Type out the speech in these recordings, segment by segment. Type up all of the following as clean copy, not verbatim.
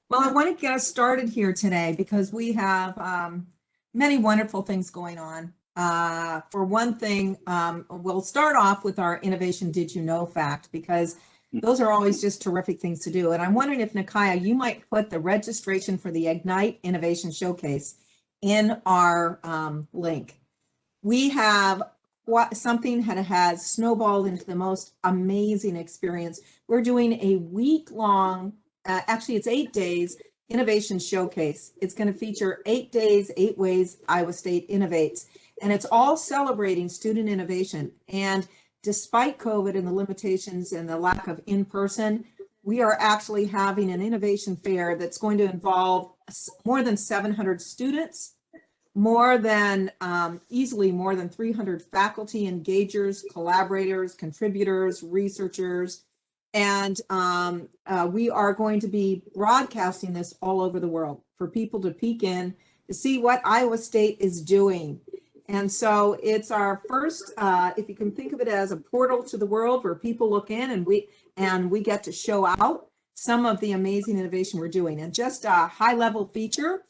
Well, I want to get us started here today because we have many wonderful things going on. For one thing, we'll start off with our Innovation Did You Know fact, because those are always just terrific things to do. And I'm wondering if, Nikaya, you might put the registration for the Ignite Innovation Showcase in our link. We have something that has snowballed into the most amazing experience. We're doing a week-long, actually it's 8 days, innovation showcase. It's going to feature 8 days, 8 ways Iowa State innovates. And it's all celebrating student innovation. And despite COVID and the limitations and the lack of in-person, we are actually having an innovation fair that's going to involve more than 700 students, easily more than 300 faculty engagers, collaborators, contributors, researchers. And we are going to be broadcasting this all over the world for people to peek in to see what Iowa State is doing. And so it's our first, if you can think of it as a portal to the world where people look in and we get to show out some of the amazing innovation we're doing. And just a high level feature,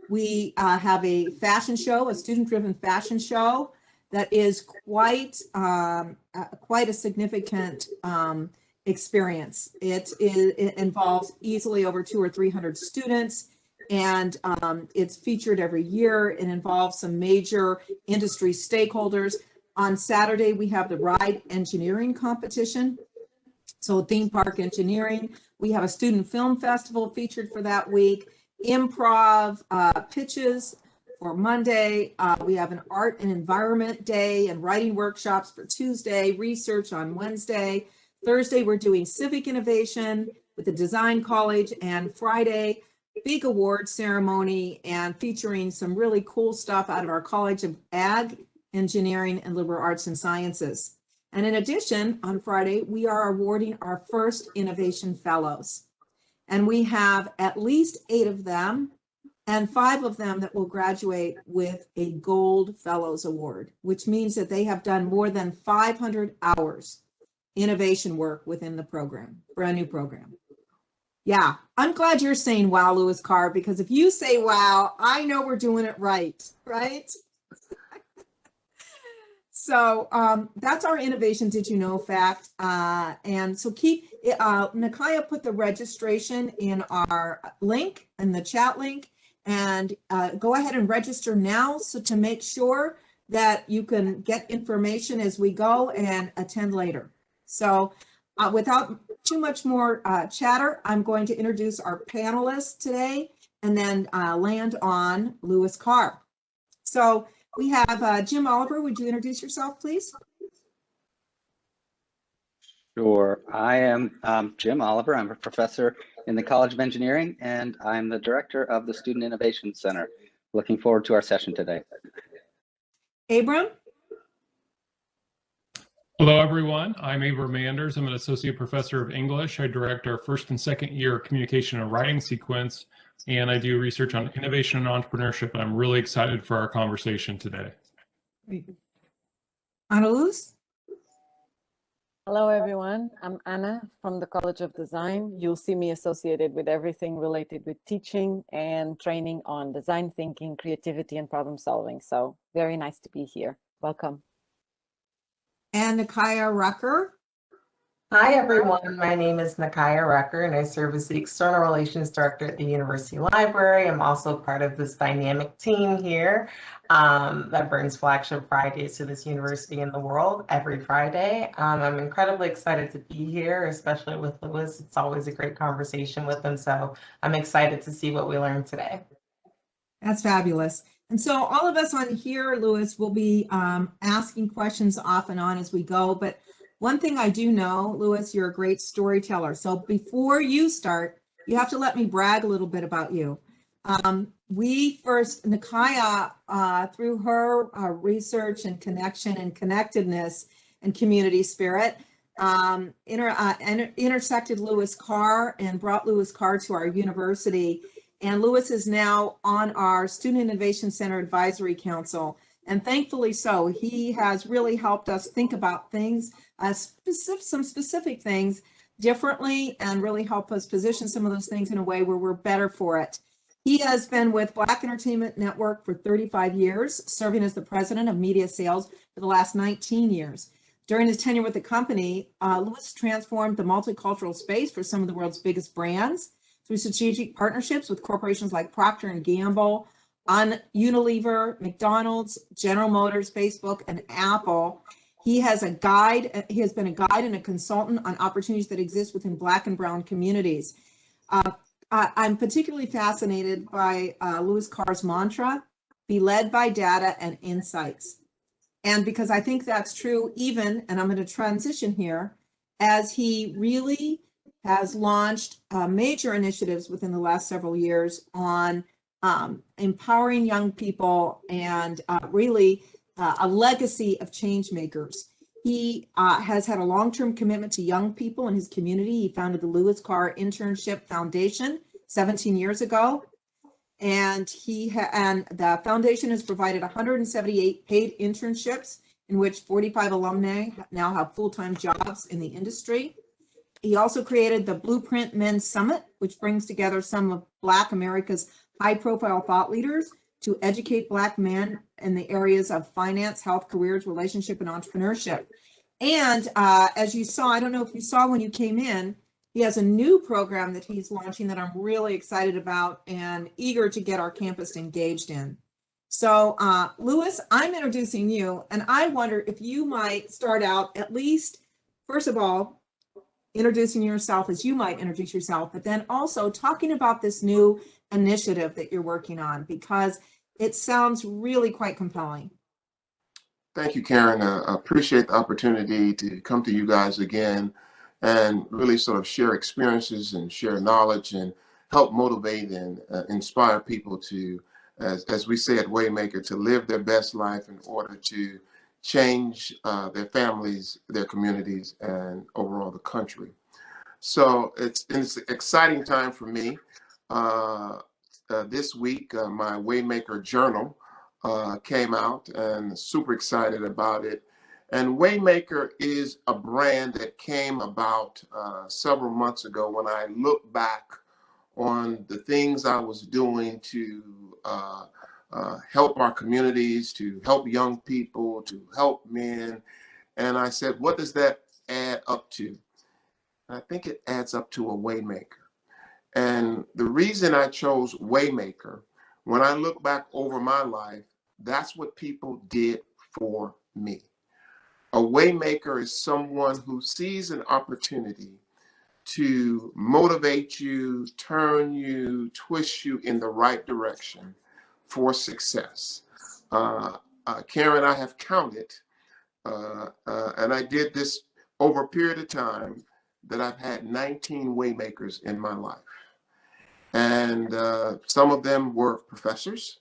we have a fashion show, a student-driven fashion show that is quite a significant experience. It involves easily over 200 or 300 students, and it's featured every year. It involves some major industry stakeholders. On Saturday, we have the Ride Engineering competition, so theme park engineering. We have a student film festival featured for that week. Improv pitches for Monday. We have an art and environment day and writing workshops for Tuesday, research on Wednesday. Thursday, we're doing civic innovation with the Design College, and Friday, big award ceremony and featuring some really cool stuff out of our College of Ag, Engineering, and Liberal Arts and Sciences. And in addition, on Friday, we are awarding our first Innovation Fellows. And we have at least 8 of them and 5 of them that will graduate with a Gold Fellows Award, which means that they have done more than 500 hours innovation work within the program, brand new program. Yeah, I'm glad you're saying wow, Lewis Carr, because if you say wow, I know we're doing it right, right? So that's our Innovation Did You Know fact. And so Nikaya put the registration in our link, in the chat link, and go ahead and register now so to make sure that you can get information as we go and attend later. So without too much more chatter, I'm going to introduce our panelists today and then land on Lewis Carr. So we have Jim Oliver. Would you introduce yourself, please? Sure. I am Jim Oliver. I'm a professor in the College of Engineering, and I'm the director of the Student Innovation Center. Looking forward to our session today. Abram? Hello, everyone. I'm Abram Manders. I'm an associate professor of English. I direct our first and second year communication and writing sequence, and I do research on innovation and entrepreneurship. I'm really excited for our conversation today. Ana Luz? Hello, everyone. I'm Anna from the College of Design. You'll see me associated with everything related with teaching and training on design thinking, creativity, and problem solving. So very nice to be here. Welcome. And Nikaya Rucker. Hi, everyone. My name is Nikaya Rucker, and I serve as the External Relations Director at the University Library. I'm also part of this dynamic team here that brings Flagship Fridays to this university in the world every Friday. I'm incredibly excited to be here, especially with Lewis. It's always a great conversation with him, so I'm excited to see what we learn today. That's fabulous. And so all of us on here, Lewis, will be asking questions off and on as we go. But one thing I do know, Lewis, you're a great storyteller. So before you start, you have to let me brag a little bit about you. Nikaya, through her research and connection and connectedness and community spirit, intersected Lewis Carr and brought Lewis Carr to our university. And Lewis is now on our Student Innovation Center Advisory Council. And thankfully so, he has really helped us think about things, some specific things differently and really help us position some of those things in a way where we're better for it. He has been with Black Entertainment Network for 35 years, serving as the president of media sales for the last 19 years. During his tenure with the company, Louis transformed the multicultural space for some of the world's biggest brands through strategic partnerships with corporations like Procter & Gamble, Unilever, McDonald's, General Motors, Facebook, and Apple. He has been a guide and a consultant on opportunities that exist within Black and Brown communities. I'm particularly fascinated by Louis Carr's mantra, be led by data and insights. And because I think that's true even, and I'm going to transition here, as he really has launched major initiatives within the last several years on empowering young people and really a legacy of change makers. He has had a long-term commitment to young people in his community. He founded the Louis Carr Internship Foundation 17 years ago. And the foundation has provided 178 paid internships in which 45 alumni now have full-time jobs in the industry. He also created the Blueprint Men's Summit, which brings together some of Black America's high-profile thought leaders to educate Black men in the areas of finance, health, careers, relationship, and entrepreneurship. And as you saw, I don't know if you saw when you came in, he has a new program that he's launching that I'm really excited about and eager to get our campus engaged in. So Louis, I'm introducing you, and I wonder if you might start out at least, first of all, introducing yourself as you might introduce yourself, but then also talking about this new initiative that you're working on, because it sounds really quite compelling. Thank you, Karen. I appreciate the opportunity to come to you guys again and really sort of share experiences and share knowledge and help motivate and inspire people to, as we say at Waymaker, to live their best life in order to change their families, their communities, and overall the country. So it's an exciting time for me. This week, my Waymaker journal came out, and super excited about it. And Waymaker is a brand that came about several months ago when I look back on the things I was doing to help our communities, to help young people, to help men. And I said, what does that add up to? And I think it adds up to a Waymaker. And the reason I chose Waymaker, when I look back over my life, that's what people did for me. A Waymaker is someone who sees an opportunity to motivate you, turn you, twist you in the right direction for success. Karen, I have counted, and I did this over a period of time, that I've had 19 Waymakers in my life. And some of them were professors,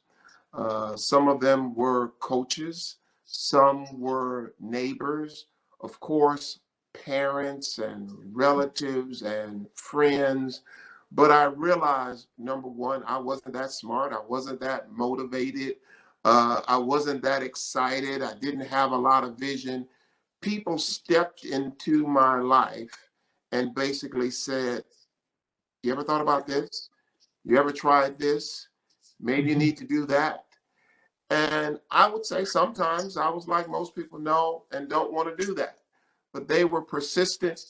some of them were coaches, some were neighbors, of course, parents and relatives and friends. But I realized, number one, I wasn't that smart. I wasn't that motivated. I wasn't that excited. I didn't have a lot of vision. People stepped into my life and basically said, you ever thought about this? You ever tried this? Maybe you need to do that. And I would say sometimes I was like most people, no, and don't want to do that. But they were persistent,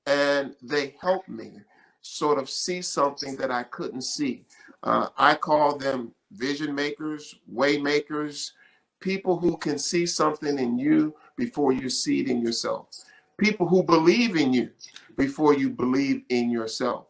and they helped me sort of see something that I couldn't see. I call them vision makers, way makers, people who can see something in you before you see it in yourself. People who believe in you before you believe in yourself.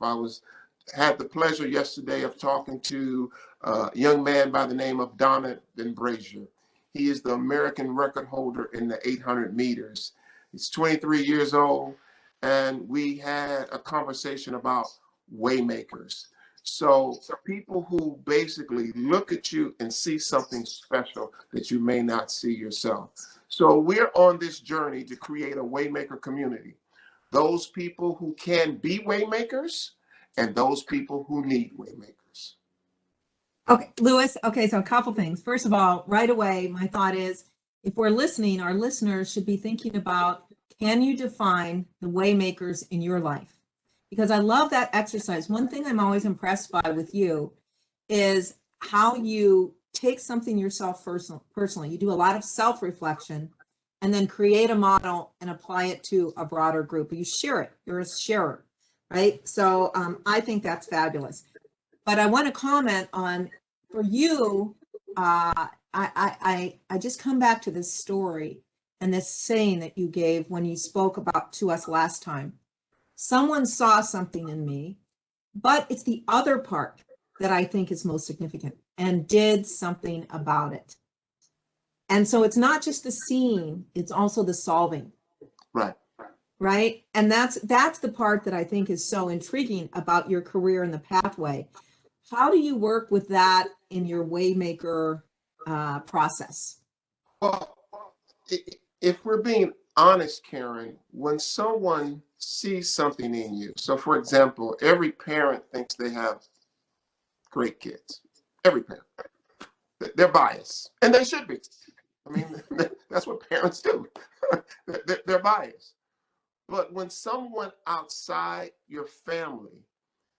Had the pleasure yesterday of talking to a young man by the name of Donovan Brazier. He is the American record holder in the 800 meters. He's 23 years old, and we had a conversation about Waymakers. So people who basically look at you and see something special that you may not see yourself. So we're on this journey to create a Waymaker community. Those people who can be Waymakers, and those people who need Waymakers. Okay, Louis, okay, so a couple things. First of all, right away, my thought is, if we're listening, our listeners should be thinking about, can you define the waymakers in your life? Because I love that exercise. One thing I'm always impressed by with you is how you take something yourself personally. You do a lot of self-reflection and then create a model and apply it to a broader group. You share it. You're a sharer, right? So I think that's fabulous. But I want to comment on, for you, I just come back to this story and this saying that you gave when you spoke about to us last time. Someone saw something in me, but it's the other part that I think is most significant, and did something about it. And so it's not just the seeing, it's also the solving. Right. Right. And that's the part that I think is so intriguing about your career and the pathway. How do you work with that in your Waymaker process? Well, if we're being honest, Karen, when someone sees something in you, so for example, every parent thinks they have great kids. Every parent. They're biased, and they should be. I mean, that's what parents do. They're biased. But when someone outside your family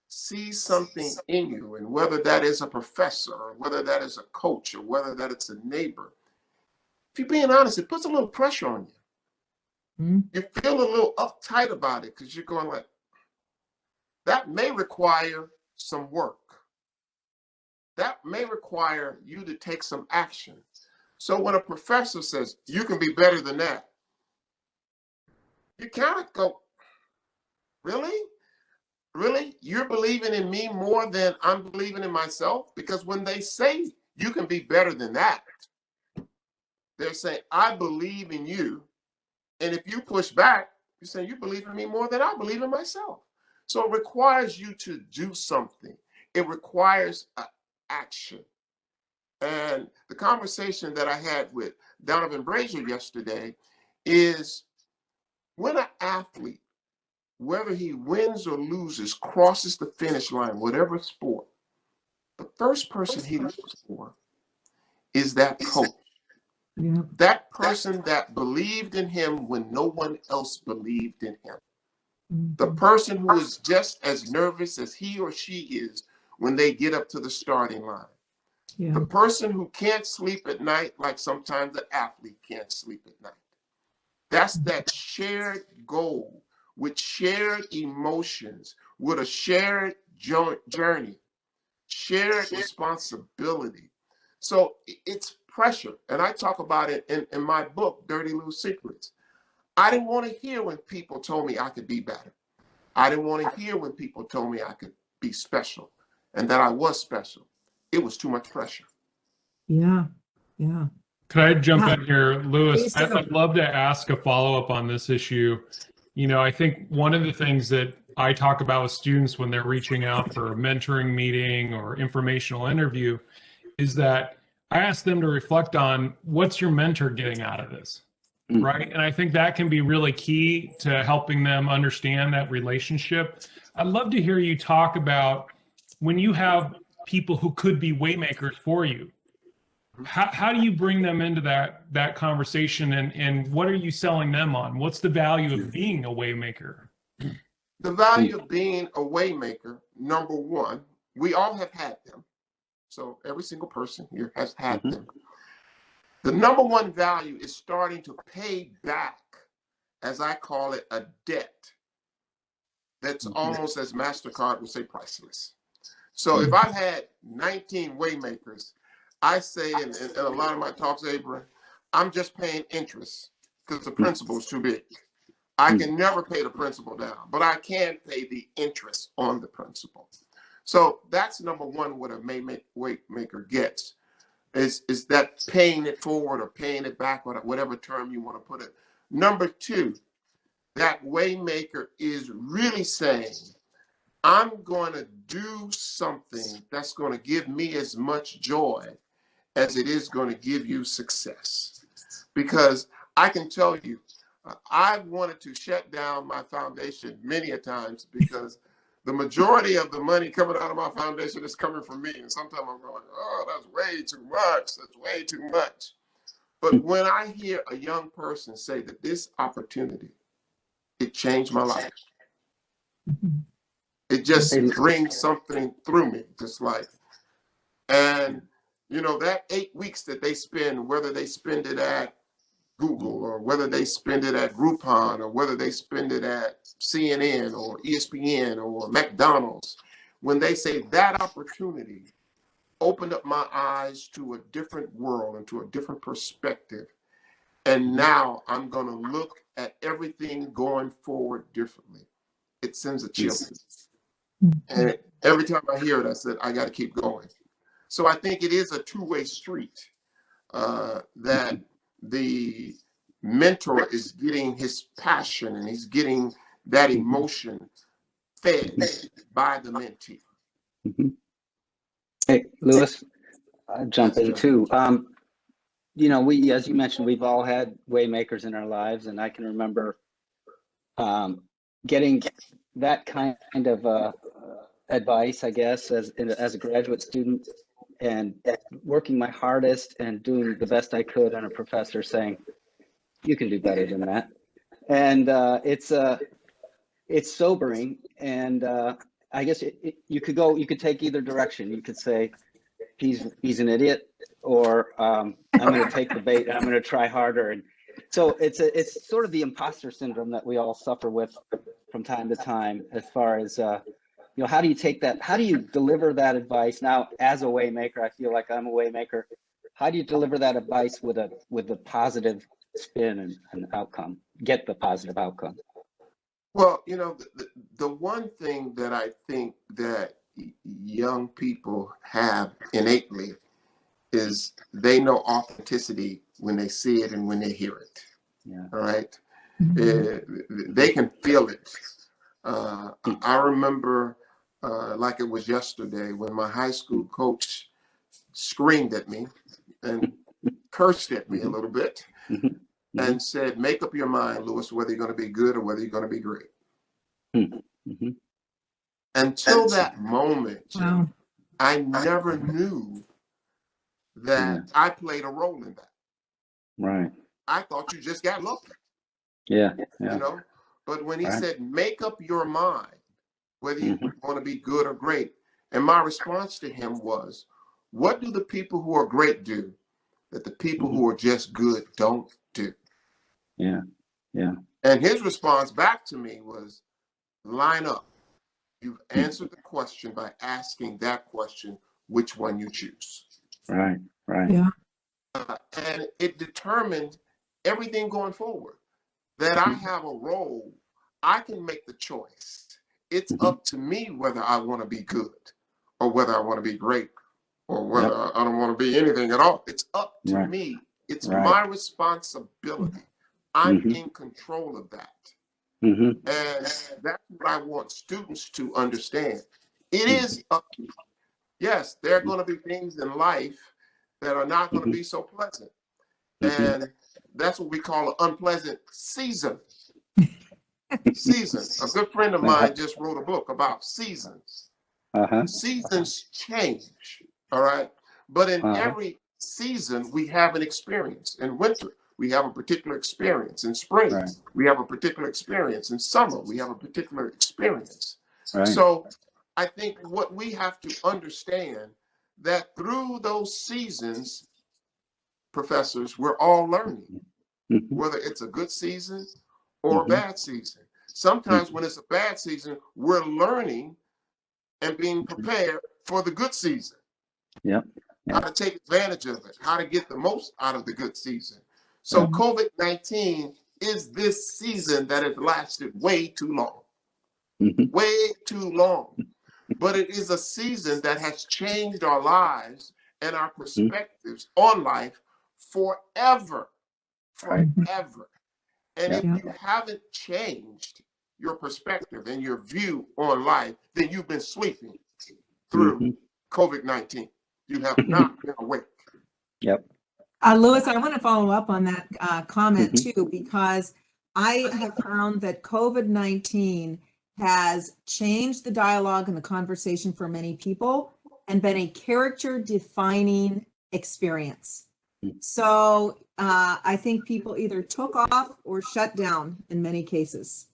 sees something in you, and whether that is a professor, or whether that is a coach, or whether that it's a neighbor, if you're being honest, it puts a little pressure on you. Mm-hmm. You feel a little uptight about it because you're going like, that may require some work. That may require you to take some action. So when a professor says, you can be better than that, you kind of go, really? Really? You're believing in me more than I'm believing in myself? Because when they say you can be better than that, they're saying, I believe in you. And if you push back, you're saying you believe in me more than I believe in myself. So it requires you to do something. It requires action. And the conversation that I had with Donovan Brazier yesterday is, when an athlete, whether he wins or loses, crosses the finish line, whatever sport, the first person he looks for is that coach. Yeah. That person that believed in him when no one else believed in him. Mm-hmm. The person who is just as nervous as he or she is when they get up to the starting line. Yeah. The person who can't sleep at night, like sometimes the athlete can't sleep at night. That's that shared goal with shared emotions, with a shared journey, shared responsibility. So it's pressure. And I talk about it in my book, Dirty Little Secrets. I didn't want to hear when people told me I could be better. I didn't want to hear when people told me I could be special and that I was special. It was too much pressure. Yeah. Yeah. Could I jump in here, Lewis? Please do. I'd love to ask a follow-up on this issue. You know, I think one of the things that I talk about with students when they're reaching out for a mentoring meeting or informational interview is that I ask them to reflect on, what's your mentor getting out of this, right? And I think that can be really key to helping them understand that relationship. I'd love to hear you talk about when you have people who could be waymakers for you. How do you bring them into that conversation, and what are you selling them on? What's the value of being a waymaker? The value of being a waymaker, number one, we all have had them. So every single person here has had them. The number one value is starting to pay back, as I call it, a debt that's almost, as MasterCard would say, priceless. So if I've had 19 waymakers, I say in a lot of my talks, Abraham, I'm just paying interest because the principal is too big. I can never pay the principal down, but I can pay the interest on the principal. So that's number one, what a waymaker gets is that paying it forward or paying it back, whatever term you want to put it. Number two, that waymaker is really saying, I'm going to do something that's going to give me as much joy as it is going to give you success. Because I can tell you, I've wanted to shut down my foundation many a times because the majority of the money coming out of my foundation is coming from me. And sometimes I'm going, oh, that's way too much. That's way too much. But when I hear a young person say that this opportunity it changed my life. It just brings something through me, just like, and you know, that 8 weeks that they spend, whether they spend it at Google or whether they spend it at Groupon or whether they spend it at CNN or ESPN or McDonald's, when they say that opportunity opened up my eyes to a different world and to a different perspective. And now I'm going to look at everything going forward differently. It sends a chill. And every time I hear it, I said, I got to keep going. So I think it is a two-way street, that the mentor is getting his passion and he's getting that emotion fed by the mentee. Hey, Lewis, I'll jump in too. You know, as you mentioned, we've all had waymakers in our lives, and I can remember getting that kind of advice, I guess, as a graduate student, and working my hardest and doing the best I could, and a professor saying, "You can do better than that," and it's sobering. And I guess you could take either direction. You could say, he's an idiot, or I'm going to take the bait and I'm going to try harder. And so it's sort of the imposter syndrome that we all suffer with from time to time, as far as you know, how do you take that? How do you deliver that advice? Now, as a waymaker, I feel like I'm a waymaker. How do you deliver that advice with a positive spin and outcome? Get the positive outcome. Well, you know, the one thing that I think that young people have innately is they know authenticity when they see it and when they hear it. Yeah. All right. They can feel it. I remember like it was yesterday when my high school coach screamed at me and cursed at me a little bit and said, "Make up your mind, Lewis, whether you're going to be good or whether you're going to be great." Until that moment, I never knew that I played a role in that. Right. I thought you just got lucky. Yeah. You know, but when he said, "Make up your mind whether you want to be good or great," and my response to him was, "What do the people who are great do that the people who are just good don't do?" Yeah. And his response back to me was, "Line up. You've answered the question by asking that question, which one you choose." Right. Yeah. And it determined everything going forward, that I have a role. I can make the choice. It's up to me whether I want to be good or whether I want to be great or whether I don't want to be anything at all. It's up to me. It's my responsibility. I'm in control of that. And that's what I want students to understand. It is up to me. Yes, there are going to be things in life that are not going to be so pleasant. And that's what we call an unpleasant season. Seasons. A good friend of mine just wrote a book about seasons. Seasons change, all right? But in every season, we have an experience. In winter, we have a particular experience. In spring, we have a particular experience. In summer, we have a particular experience. So I think what we have to understand, that through those seasons, professors, we're all learning, whether it's a good season or a bad season. Sometimes when it's a bad season, we're learning and being prepared for the good season. How to take advantage of it, how to get the most out of the good season. So COVID-19 is this season that has lasted way too long. Way too long. But it is a season that has changed our lives and our perspectives on life forever. Forever. And if you haven't changed your perspective and your view on life, then you've been sleeping through COVID-19. You have not been awake. Lewis, I want to follow up on that comment too, because I have found that COVID-19 has changed the dialogue and the conversation for many people and been a character defining experience. So I think people either took off or shut down in many cases.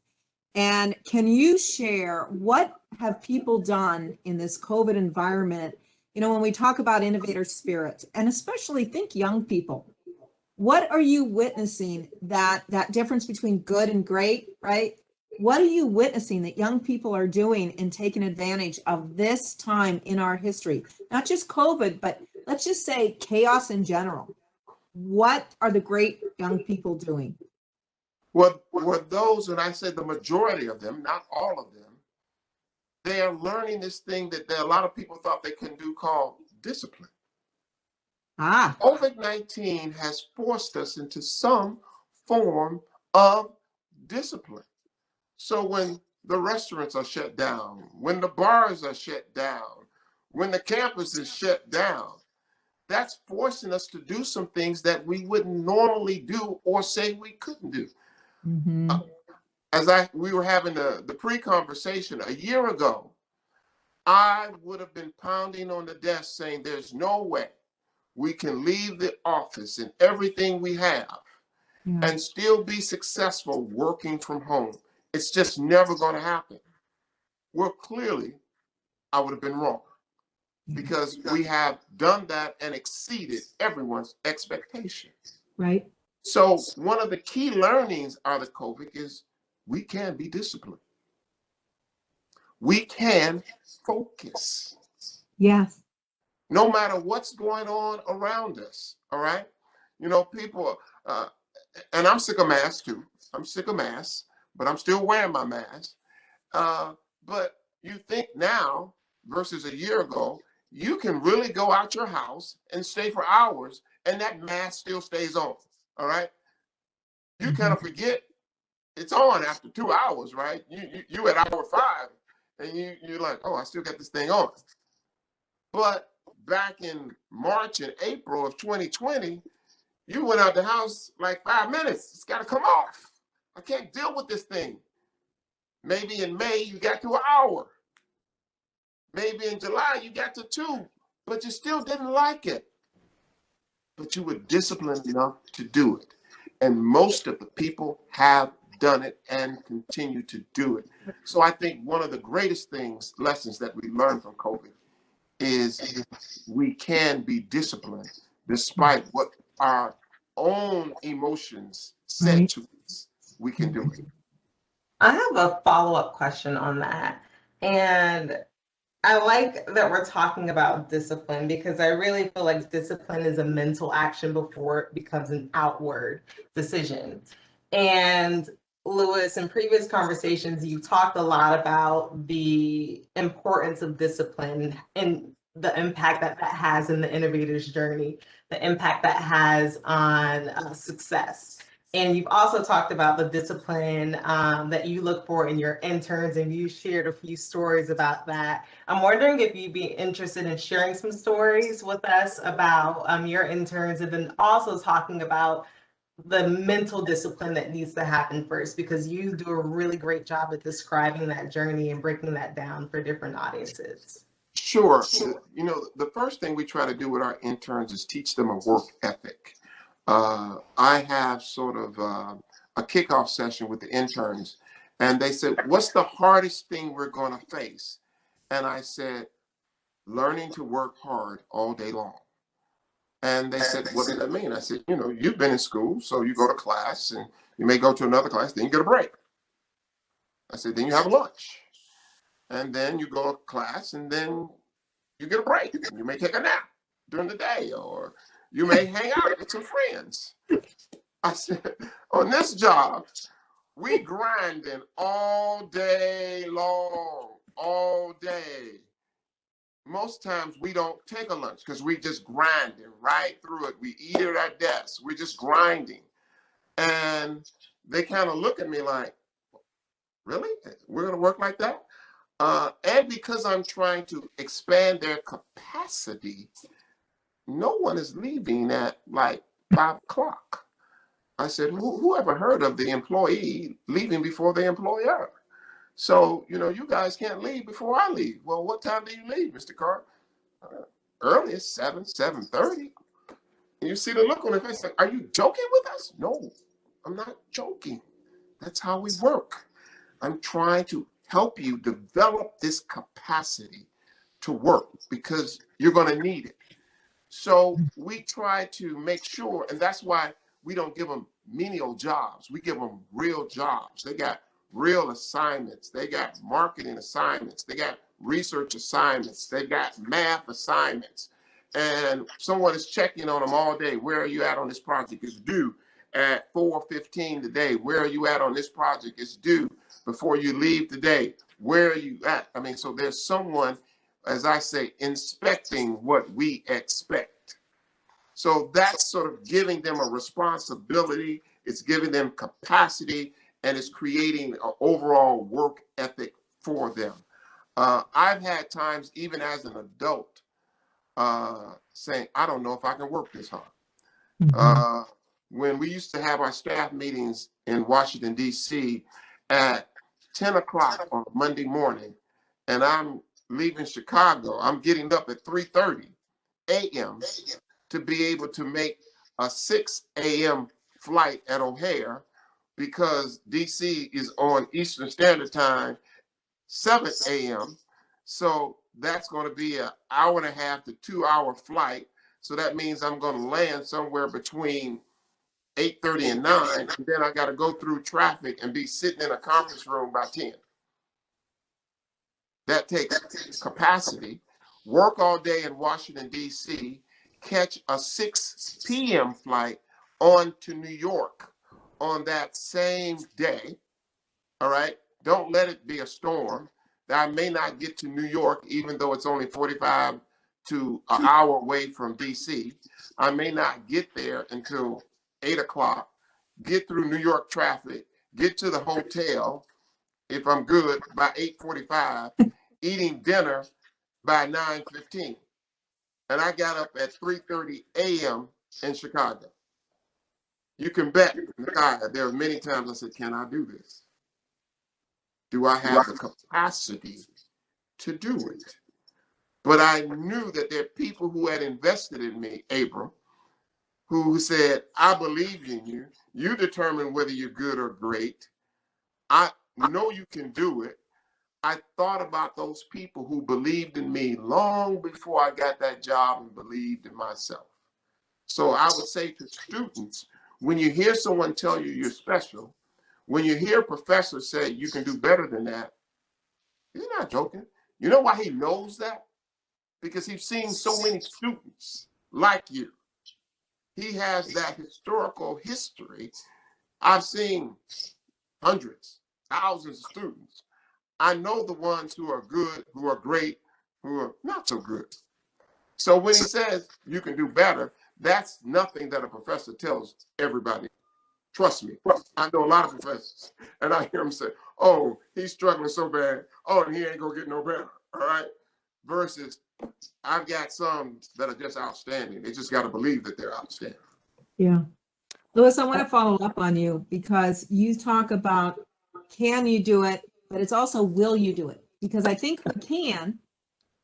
And can you share what have people done in this COVID environment? You know, when we talk about innovator spirit, and especially think young people, what are you witnessing that difference between good and great, right? What are you witnessing that young people are doing and taking advantage of this time in our history? Not just COVID, but let's just say chaos in general. What are the great young people doing? Well, were those, and I said the majority of them, not all of them, they are learning this thing that a lot of people thought they couldn't do called discipline. Ah, COVID-19 has forced us into some form of discipline. So when the restaurants are shut down, when the bars are shut down, when the campus is shut down, that's forcing us to do some things that we wouldn't normally do or say we couldn't do. mm-hmm. We were having the pre-conversation a year ago, I would have been pounding on the desk saying there's no way we can leave the office and everything we have and still be successful working from home. It's just never going to happen. Well, clearly, I would have been wrong because we have done that and exceeded everyone's expectations. Right. So one of the key learnings out of COVID is we can be disciplined. We can focus. Yes. No matter what's going on around us, all right? You know, people, and I'm sick of masks too. I'm sick of masks, but I'm still wearing my mask. But you think now versus a year ago, you can really go out your house and stay for hours and that mask still stays on, all right? You kind of forget it's on after 2 hours, right? You at hour 5 and you're like, oh, I still got this thing on. But back in March and April of 2020, you went out the house like 5 minutes. It's got to come off. I can't deal with this thing. Maybe in May, you got to an hour. Maybe in July, you got to 2, but you still didn't like it. But you were disciplined enough to do it. And most of the people have done it and continue to do it. So I think one of the greatest lessons that we learned from COVID is we can be disciplined despite what our own emotions said to us. We can do it. I have a follow-up question on that. And I like that we're talking about discipline because I really feel like discipline is a mental action before it becomes an outward decision. And Lewis, in previous conversations, you talked a lot about the importance of discipline and the impact that that has in the innovator's journey, the impact that has on success. And you've also talked about the discipline that you look for in your interns, and you shared a few stories about that. I'm wondering if you'd be interested in sharing some stories with us about your interns, and then also talking about the mental discipline that needs to happen first, because you do a really great job at describing that journey and breaking that down for different audiences. Sure. You know, the first thing we try to do with our interns is teach them a work ethic. I have sort of a kickoff session with the interns, and they said, what's the hardest thing we're going to face? And I said, learning to work hard all day long. And they said, what does that mean? I said, you know, you've been in school, so you go to class, and you may go to another class, then you get a break. I said, then you have lunch. And then you go to class, and then you get a break. You may take a nap during the day, or you may hang out with some friends. I said, on this job, we grinding all day long, all day. Most times we don't take a lunch because we just grinding right through it. We eat at our desks. We're just grinding. And they kind of look at me like, really? We're going to work like that? And because I'm trying to expand their capacity, no one is leaving at like 5 o'clock. I said, who ever heard of the employee leaving before the employer? So, you know, you guys can't leave before I leave. Well, what time do you leave, Mr. Carr? Earliest 7:30. And you see the look on their face like, are you joking with us? No, I'm not joking. That's how we work. I'm trying to help you develop this capacity to work because you're going to need it. So we try to make sure, and that's why we don't give them menial jobs. We give them real jobs. They got real assignments. They got marketing assignments. They got research assignments. They got math assignments. And someone is checking on them all day. Where are you at on this project? It's due at 4:15 today. Where are you at on this project? It's due before you leave today. Where are you at? I mean, so there's someone, as I say, inspecting what we expect. So that's sort of giving them a responsibility. It's giving them capacity, and it's creating an overall work ethic for them. I've had times, even as an adult, saying, I don't know if I can work this hard. When we used to have our staff meetings in Washington, D.C. at 10 o'clock on Monday morning, and I'm leaving Chicago, I'm getting up at 3:30 a.m. to be able to make a 6 a.m. flight at O'Hare because DC is on Eastern Standard Time, 7 a.m. So that's going to be an hour and a half to 2 hour flight. So that means I'm going to land somewhere between 8:30 and 9. And then I got to go through traffic and be sitting in a conference room by 10. That takes capacity. Work all day in Washington, D.C., catch a 6 p.m. flight on to New York on that same day. All right. Don't let it be a storm that I may not get to New York, even though it's only 45 to an hour away from DC. I may not get there until 8 o'clock, get through New York traffic, get to the hotel, if I'm good, by 8:45, eating dinner by 9:15. And I got up at 3:30 a.m. in Chicago. You can bet, there are many times I said, can I do this? Do I have the capacity to do it? But I knew that there are people who had invested in me, Abram, who said, I believe in you. You determine whether you're good or great. I know you can do it. I thought about those people who believed in me long before I got that job and believed in myself. So I would say to students, when you hear someone tell you you're special, when you hear a professor say you can do better than that, he's not joking. You know why he knows that? Because he's seen so many students like you. He has that historical history. I've seen hundreds, thousands of students. I know the ones who are good, who are great, who are not so good. So when he says you can do better, that's nothing that a professor tells everybody. Trust me. I know a lot of professors, and I hear them say, oh, he's struggling so bad. Oh, and he ain't going to get no better. All right. Versus I've got some that are just outstanding. They just got to believe that they're outstanding. Yeah. Louis, I want to follow up on you because you talk about can you do it, but it's also will you do it? Because I think we can,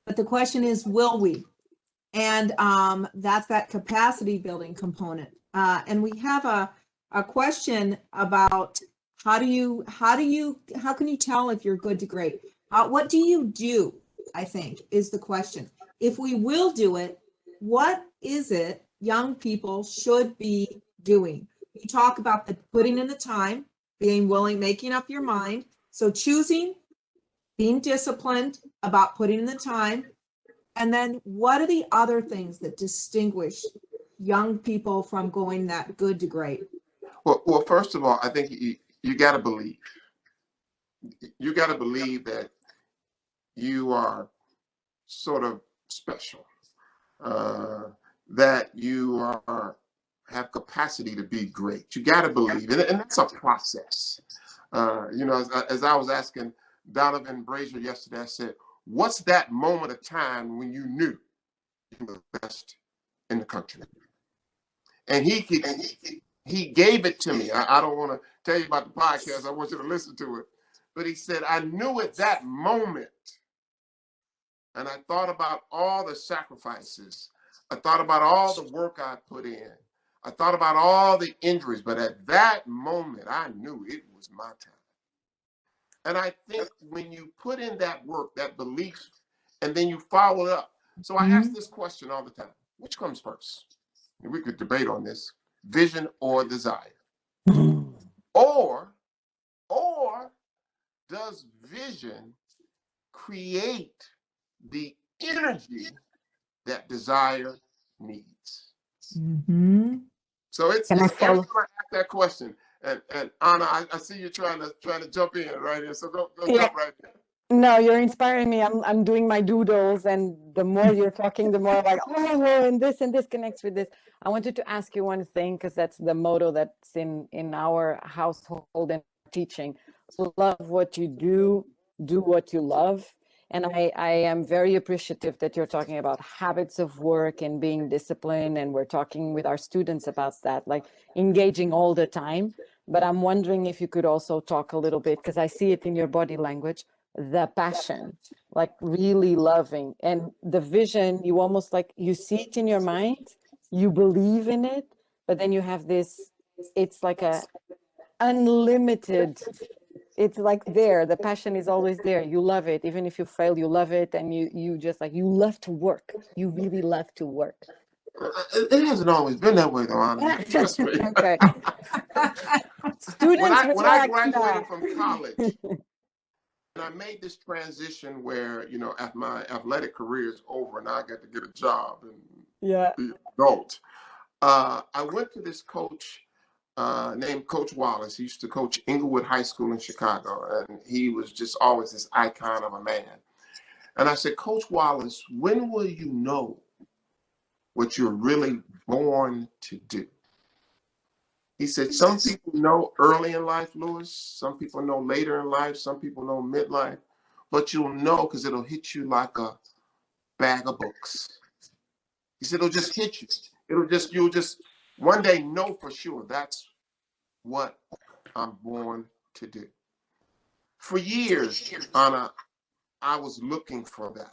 but the question is, will we? And that's that capacity building component. And we have a question about how can you tell if you're good to great? What do you do? I think is the question. If we will do it, what is it young people should be doing? You talk about the putting in the time, being willing, making up your mind. So choosing, being disciplined about putting in the time. And then what are the other things that distinguish young people from going that good to great? Well, first of all, I think you got to believe. You got to believe that you are sort of special, that you have capacity to be great. You got to believe, and that's a process. As I was asking Donovan Brazier yesterday, I said, what's that moment of time when you knew you were the best in the country? And he gave it to me. I don't want to tell you about the podcast. I want you to listen to it. But he said, I knew at that moment. And I thought about all the sacrifices. I thought about all the work I put in. I thought about all the injuries. But at that moment, I knew it was my time. And I think when you put in that work, that belief, and then you follow it up. So I ask this question all the time: which comes first? And we could debate on this: vision or desire, or does vision create the energy that desire needs? Mm-hmm. So it's Can I every time follow? I ask that question, and Anna, I see you trying to jump in right here. So go Yeah. jump right there. No, you're inspiring me. I'm doing my doodles, and the more you're talking, the more I'm like, oh, and this connects with this. I wanted to ask you one thing, because that's the motto that's in our household and teaching. Love what you do what you love. And I am very appreciative that you're talking about habits of work and being disciplined, and we're talking with our students about that, like engaging all the time. But I'm wondering if you could also talk a little bit, because I see it in your body language, the passion, like really loving, and the vision. You almost like you see it in your mind, you believe in it, but then you have this, it's like a unlimited, it's like there, the passion is always there. You love it, even if you fail, you love it, and you just like, you love to work, you really love to work. It hasn't always been that way, though, Anna. Trust me. Okay. when Students I relax graduated now. from college, and I made this transition where, after my athletic career is over and I got to get a job and Yeah. be an adult, I went to this coach named Coach Wallace. He used to coach Inglewood High School in Chicago, and he was just always this icon of a man. And I said, Coach Wallace, when will you know what you're really born to do? He said, some people know early in life, Lewis. Some people know later in life. Some people know midlife. But you'll know because it'll hit you like a bag of books. He said, it'll just hit you. You'll just one day know for sure that's what I'm born to do. For years, Anna, I was looking for that.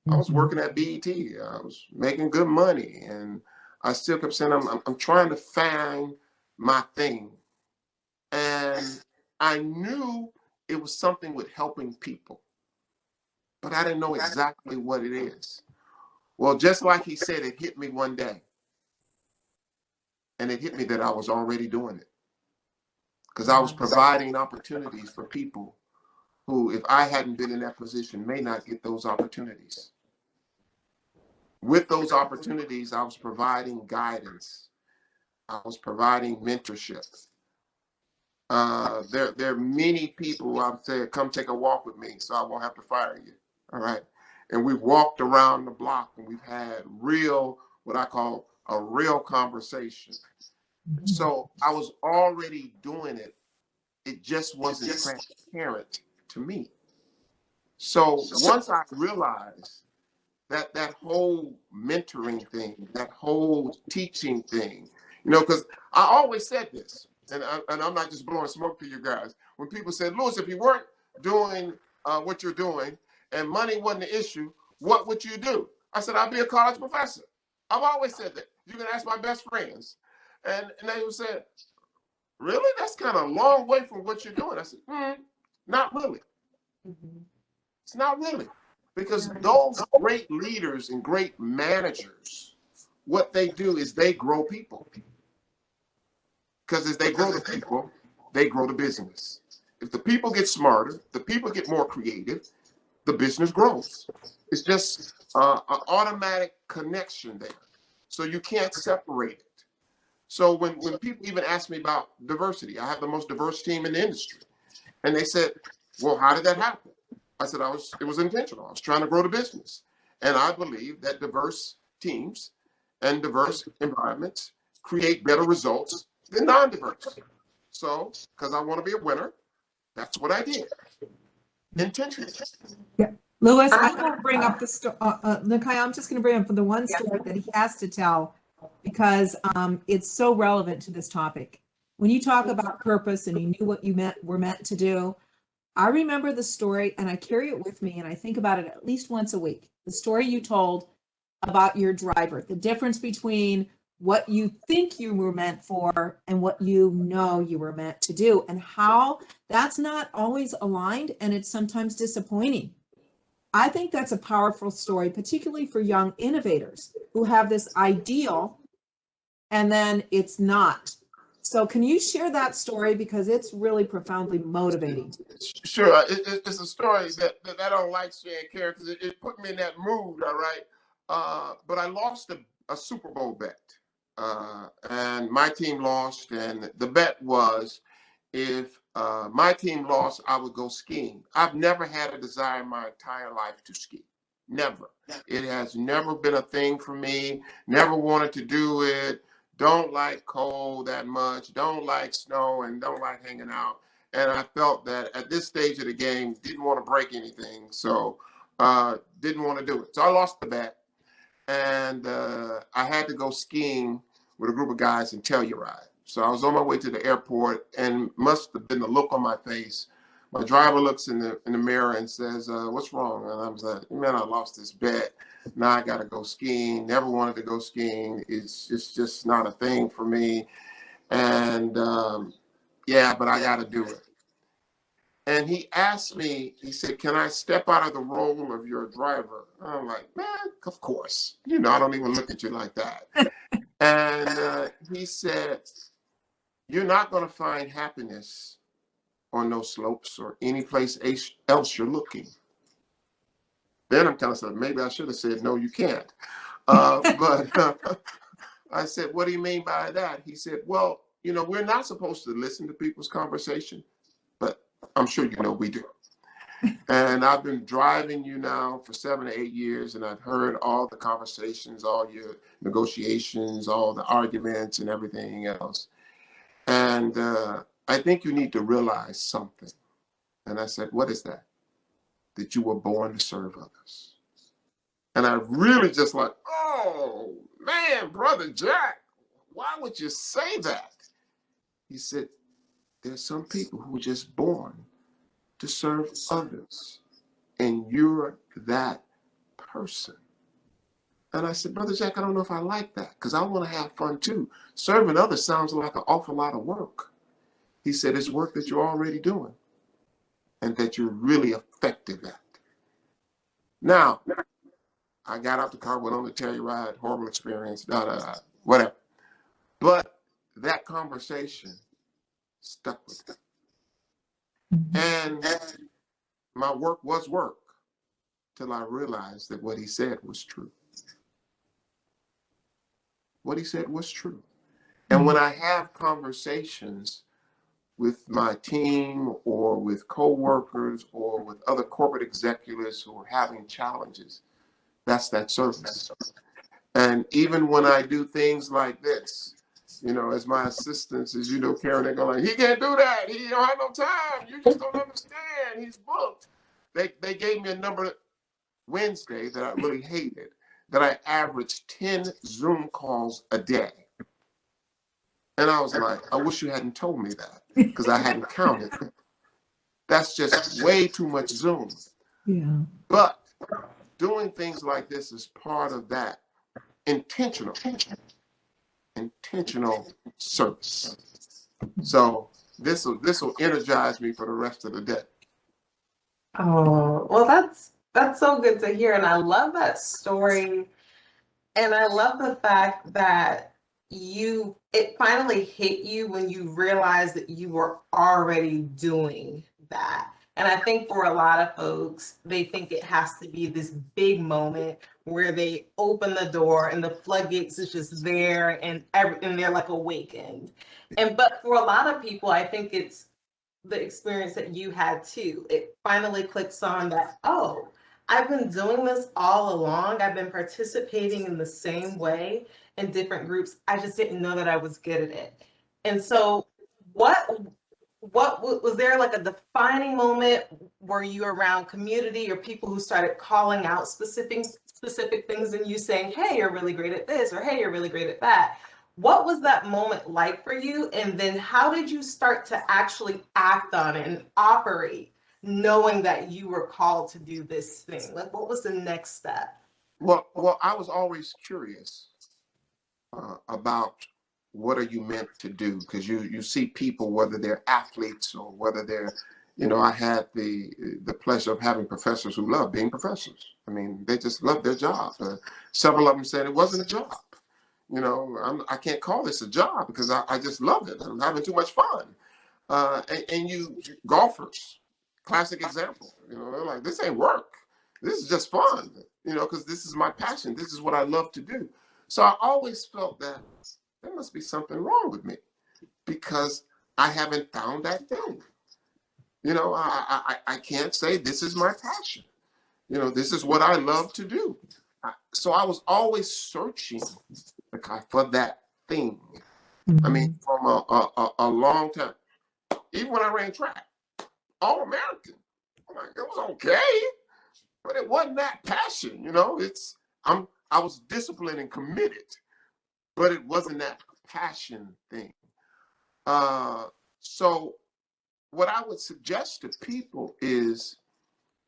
I was working at BET. I was making good money, and I still kept saying, I'm trying to find my thing. And I knew it was something with helping people, but I didn't know exactly what it is. Well, just like he said, it hit me one day. And it hit me that I was already doing it. Because I was providing opportunities for people who, if I hadn't been in that position, may not get those opportunities. With those opportunities, I was providing guidance. I was providing mentorship. There are many people who I've said, come take a walk with me so I won't have to fire you. All right. And we've walked around the block and we've had what I call a real conversation. So I was already doing it. It just wasn't transparent to me. So once I realized that whole mentoring thing, that whole teaching thing, because I always said this, and I'm not just blowing smoke to you guys. When people said, Lewis, if you weren't doing what you're doing and money wasn't the issue, what would you do? I said, I'd be a college professor. I've always said that. You can ask my best friends. And they would say, really? That's kind of a long way from what you're doing. I said, not really. It's not really. Because those great leaders and great managers, what they do is they grow people. Because as they grow the people, they grow the business. If the people get smarter, the people get more creative, the business grows. It's just an automatic connection there. So you can't separate it. So when people even ask me about diversity, I have the most diverse team in the industry. And they said, well, how did that happen? I said, it was intentional. I was trying to grow the business. And I believe that diverse teams and diverse environments create better results than non-diverse. So, because I want to be a winner, that's what I did. Intentionally. Yeah. Lewis, I want to bring up the story. Nakai, I'm just going to bring up the one story that he has to tell because it's so relevant to this topic. When you talk about purpose and you knew what you were meant to do, I remember the story and I carry it with me and I think about it at least once a week. The story you told about your driver, the difference between what you think you were meant for and what you know you were meant to do, and how that's not always aligned, and it's sometimes disappointing. I think that's a powerful story, particularly for young innovators who have this ideal and then it's not. So can you share that story, because it's really profoundly motivating? Sure. It's a story that I don't like sharing, Karen, because it put me in that mood, all right? But I lost a Super Bowl bet. And my team lost, and the bet was if my team lost, I would go skiing. I've never had a desire in my entire life to ski. Never. It has never been a thing for me. Never wanted to do it. Don't like cold that much. Don't like snow, and don't like hanging out. And I felt that at this stage of the game, didn't want to break anything, so didn't want to do it. So I lost the bet, and I had to go skiing with a group of guys in Telluride. So I was on my way to the airport, and must have been the look on my face. My driver looks in the mirror and says, "What's wrong?" And I was like, "Man, I lost this bet. Now I got to go skiing. Never wanted to go skiing. It's just not a thing for me. And yeah, but I got to do it." And he asked me, he said, "Can I step out of the role of your driver?" And I'm like, "Man, of course. You know, I don't even look at you like that." And he said, "You're not going to find happiness on those slopes or any place else you're looking." Then I'm kind of saying, maybe I should have said, "No, you can't." But I said, "What do you mean by that?" He said, "Well, you know, we're not supposed to listen to people's conversation, but I'm sure you know we do. And I've been driving you now for 7 or 8 years, and I've heard all the conversations, all your negotiations, all the arguments and everything else. And I think you need to realize something." And I said, "What is that?" "That you were born to serve others." And I really just like, "Oh, man, Brother Jack, why would you say that?" He said, "There's some people who are just born to serve others, and you're that person." And I said, "Brother Jack, I don't know if I like that, because I want to have fun too. Serving others sounds like an awful lot of work." He said, "It's work that you're already doing and that you're really effective at." Now, I got out the car, went on the Telluride, horrible experience, whatever. But that conversation stuck with me. And my work was work till I realized that what he said was true. What he said was true. And when I have conversations with my team or with coworkers or with other corporate executives who are having challenges, that's that service. And even when I do things like this, you know, as my assistants, as you know, Karen, they're going like, "He can't do that. He don't have no time. You just don't understand. He's booked." They gave me a number Wednesday that I really hated, that I averaged 10 Zoom calls a day. And I was like, I wish you hadn't told me that, because I hadn't counted. That's just way too much Zoom. Yeah. But doing things like this is part of that intentional service. So this will energize me for the rest of the day. Oh, well, that's so good to hear. And I love that story. And I love the fact that it finally hit you when you realized that you were already doing that. And I think for a lot of folks, they think it has to be this big moment where they open the door and the floodgates is just there, and they're like awakened. But for a lot of people, I think it's the experience that you had too. It finally clicks on that, oh, I've been doing this all along. I've been participating in the same way in different groups. I just didn't know that I was good at it. And so what was there like a defining moment? Were you around community or people who started calling out specific things and you saying, "Hey, you're really great at this," or "Hey, you're really great at that"? What was that moment like for you? And then how did you start to actually act on it and operate, knowing that you were called to do this thing? Like, what was the next step? Well, I was always curious. about what are you meant to do, because you see people, whether they're athletes or whether they're, I had the pleasure of having professors who love being professors. I mean, they just love their job. Several of them said it wasn't a job. I can't call this a job because I just love it. I'm having too much fun. And you golfers, classic example, they're like, this ain't work. This is just fun, because this is my passion. This is what I love to do. So I always felt that there must be something wrong with me because I haven't found that thing. I can't say this is my passion. This is what I love to do. So I was always searching for that thing. I mean, from a long time. Even when I ran track, All-American, it was okay, but it wasn't that passion. I was disciplined and committed, but it wasn't that passion thing. So what I would suggest to people is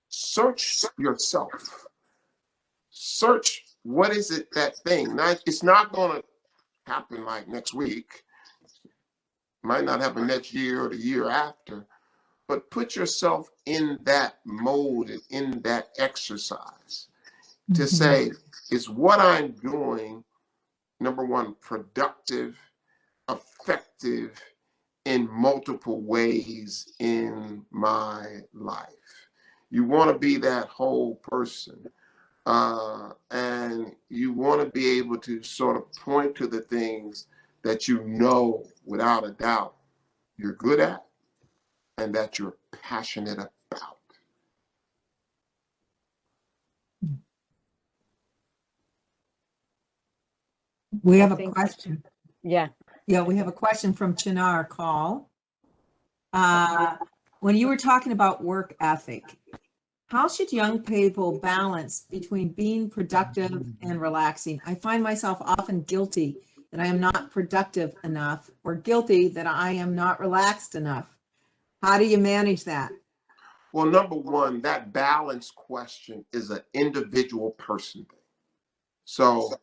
search yourself. Search what is it, that thing. Now, it's not going to happen like next week. Might not happen next year or the year after, but put yourself in that mode and in that exercise to say, is what I'm doing, number one, productive, effective in multiple ways in my life? You want to be that whole person. And you want to be able to sort of point to the things that without a doubt you're good at and that you're passionate about. We have a question. Yeah. Yeah, we have a question from Chinar Call. When you were talking about work ethic, how should young people balance between being productive and relaxing? I find myself often guilty that I am not productive enough, or guilty that I am not relaxed enough. How do you manage that? Well, number one, that balance question is an individual person thing. So,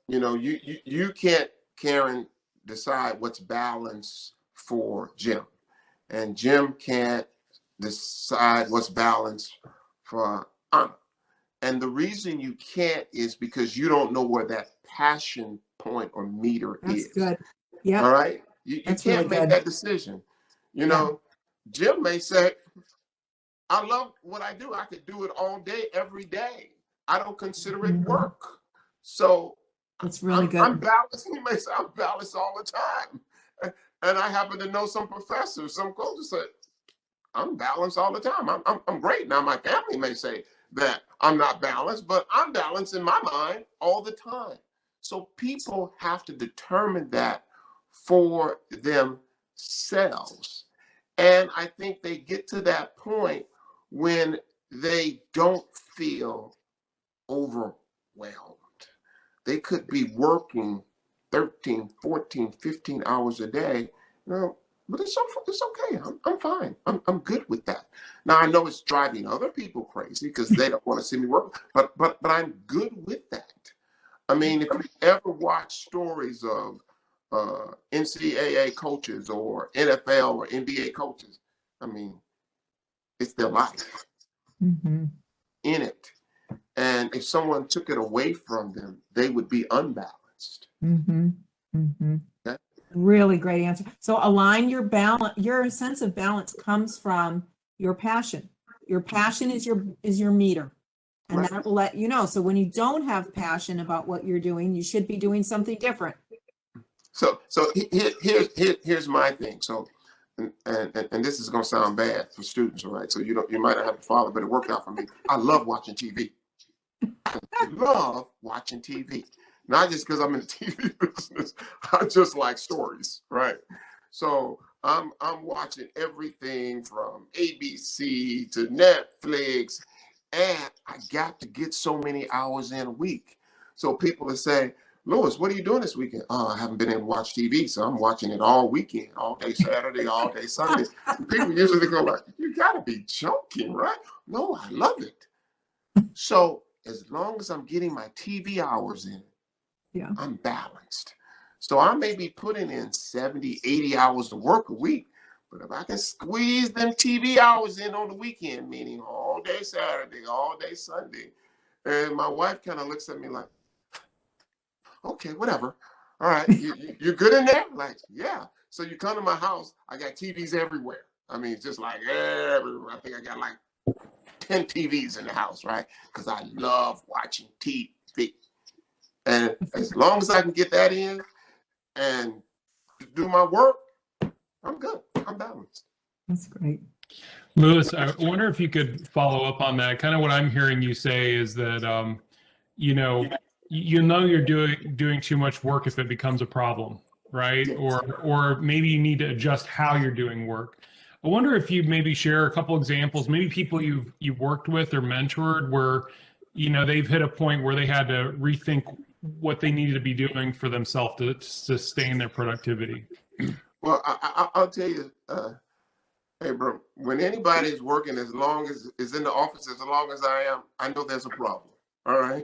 you can't, Karen, decide what's balance for Jim, and Jim can't decide what's balance for Anna. And the reason you can't is because you don't know where that passion point or meter is. That's good. Yeah. All right. You can't really make that decision. Jim may say, I love what I do. I could do it all day, every day. I don't consider it work. So that's really good. I'm balanced. You may say I'm balanced all the time. And I happen to know some professors, some coaches say, I'm balanced all the time. I'm great. Now my family may say that I'm not balanced, but I'm balanced in my mind all the time. So people have to determine that for themselves. And I think they get to that point when they don't feel overwhelmed. They could be working 13, 14, 15 hours a day, but it's okay. I'm fine. I'm good with that. Now I know it's driving other people crazy because they don't want to see me work, but I'm good with that. I mean, if you ever watch stories of NCAA coaches or NFL or NBA coaches, I mean, it's their life in it. And if someone took it away from them, they would be unbalanced. Okay? Really great answer. So align your balance. Your sense of balance comes from your passion. Your passion is your meter, and Right. that will let you know. So when you don't have passion about what you're doing, you should be doing something different. So here's my thing. So, and this is going to sound bad for students, all right? So you might not have to follow, but it worked out for me. I love watching TV. I love watching TV. Not just because I'm in the TV business. I just like stories, right? So I'm watching everything from ABC to Netflix, and I got to get so many hours in a week. So people are saying, Louis, what are you doing this weekend? Oh, I haven't been able to watch TV, so I'm watching it all weekend, all day Saturday, all day Sunday. People usually go like, you gotta be joking, right? No, I love it. So as long as I'm getting my TV hours in, Yeah. I'm balanced. So I may be putting in 70, 80 hours of work a week, but if I can squeeze them TV hours in on the weekend, meaning all day Saturday, all day Sunday, and my wife kind of looks at me like, okay, whatever. All right, you're good in there? Like, yeah. So you come to my house, I got TVs everywhere. I mean, just like everywhere. I think I got like 10 TVs in the house, right? Because I love watching TV. And as long as I can get that in and do my work, I'm good. I'm balanced. That's great. Louis, I wonder if you could follow up on that. Kind of what I'm hearing you say is that, you know, you're doing too much work if it becomes a problem, right? Or maybe you need to adjust how you're doing work. I wonder if you maybe share a couple examples, maybe people you've worked with or mentored where, you know, they've hit a point where they had to rethink what they needed to be doing for themselves to sustain their productivity. Well, I'll tell you, hey, bro, when anybody's working as long as is in the office as long as I am, I know there's a problem. All right,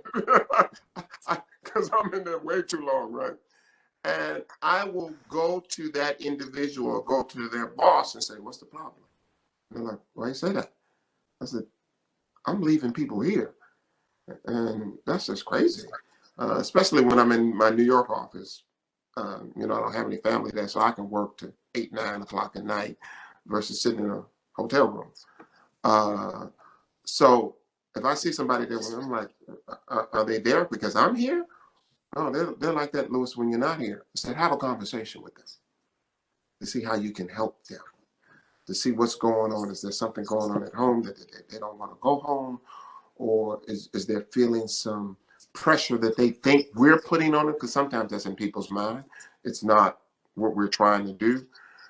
because I'm in there way too long, right? And I will go to that individual or go to their boss and say, "What's the problem?" And they're like, "Why you say that?" I said, "I'm leaving people here, and that's just crazy." Especially when I'm in my New York office. You know, I don't have any family there, so I can work to 8, 9 o'clock at night versus sitting in a hotel room. So if I see somebody there, I'm like, are they there because I'm here? Oh, they're like that, Louis, when you're not here. I said, have a conversation with them to see how you can help them, to see what's going on. Is there something going on at home that they don't want to go home? Or is there feeling some pressure that they think we're putting on them? Because sometimes that's in people's mind. It's not what we're trying to do.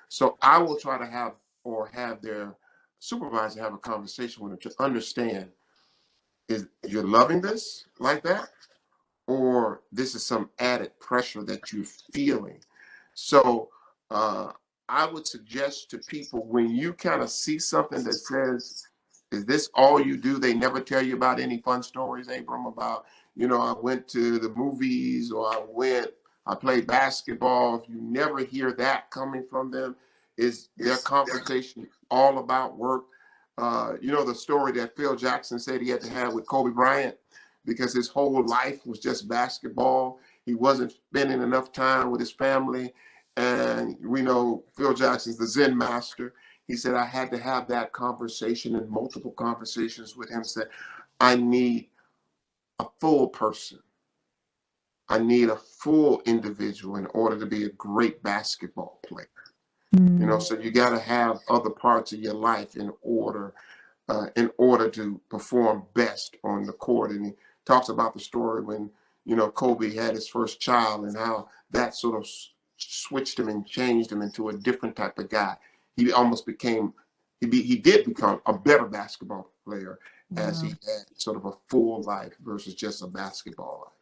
So I will try to have their supervisor have a conversation with them to understand, is you're loving this like that? Or this is some added pressure that you're feeling. So I would suggest to people, when you kind of see something that says, is this all you do? They never tell you about any fun stories, Abram, about, you know, I went to the movies or I played basketball. If you never hear that coming from them, is their conversation all about work? You know, the story that Phil Jackson said he had to have with Kobe Bryant, because his whole life was just basketball. He wasn't spending enough time with his family. And we know Phil Jackson's the Zen master. He said, I had to have that conversation and multiple conversations with him. Said, I need a full person. I need a full individual in order to be a great basketball player. You know, so you got to have other parts of your life in order to perform best on the court. And he talks about the story when, you know, Kobe had his first child and how that sort of switched him and changed him into a different type of guy. He almost became, he did become a better basketball player as he had sort of a full life versus just a basketball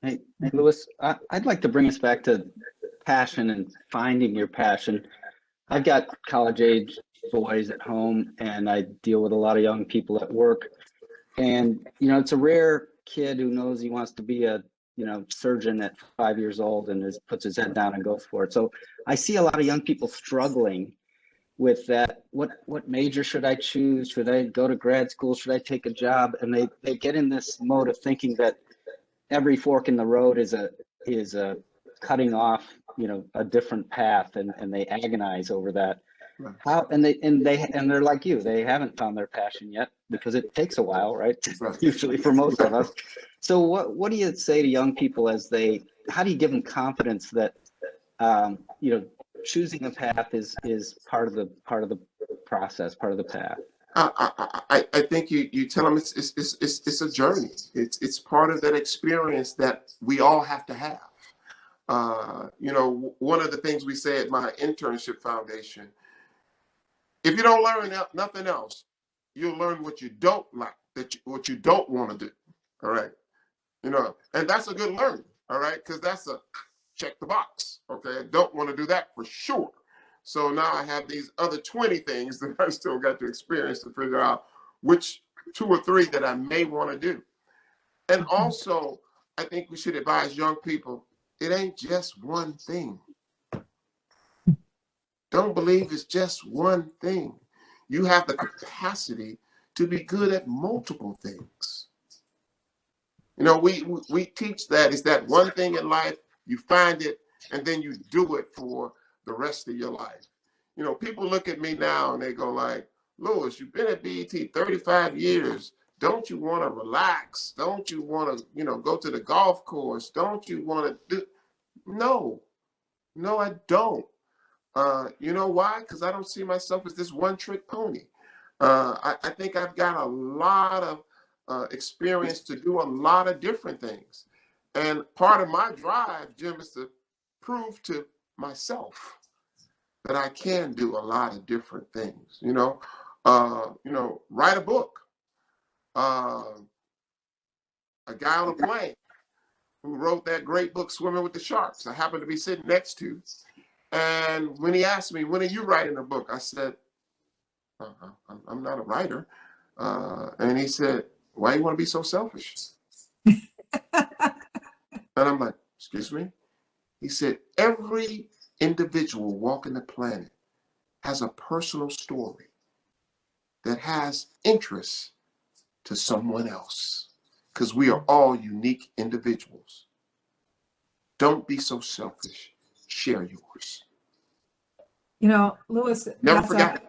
life. Hey, Louis, I'd like to bring us back to passion and finding your passion. I've got college age boys at home and I deal with a lot of young people at work. And, you know, it's a rare kid who knows he wants to be a, you know, surgeon at 5 years old and puts his head down and goes for it. So I see a lot of young people struggling with that. What major should I choose? Should I go to grad school? Should I take a job? And they get in this mode of thinking that every fork in the road is a cutting off, you know, a different path, and they agonize over that. Right. How and they're like you, they haven't found their passion yet because it takes a while, right? Right. Usually for most of us. So what do you say to young people how do you give them confidence that you know, choosing a path is part of the process, part of the path? I think you tell them it's a journey. It's part of that experience that we all have to have. You know, one of the things we say at my internship foundation, if you don't learn nothing else, you'll learn what you don't like, what you don't want to do. All right. You know, and that's a good learning. All right. Because that's a check the box. Okay. I don't want to do that for sure. So now I have these other 20 things that I still got to experience to figure out which 2 or 3 that I may want to do. And also, I think we should advise young people, it ain't just one thing. Don't believe it's just one thing. You have the capacity to be good at multiple things. You know, we teach that it's that one thing in life, you find it, and then you do it for the rest of your life. You know, people look at me now and they go like, Lewis, you've been at BET 35 years. Don't you want to relax? Don't you want to, go to the golf course? Don't you want to do? No, I don't. You know why? Because I don't see myself as this one-trick pony. I think I've got a lot of experience to do a lot of different things. And part of my drive, Jim, is to prove to myself that I can do a lot of different things. Write a book. A guy on a plane who wrote that great book, Swimming with the Sharks, I happened to be sitting next to. And when he asked me, when are you writing a book? I said, I'm not a writer. And he said, why do you want to be so selfish? And I'm like, excuse me? He said, every individual walking the planet has a personal story that has interest to someone else, because we are all unique individuals. Don't be so selfish. Share yours. Lewis, Never forgot it.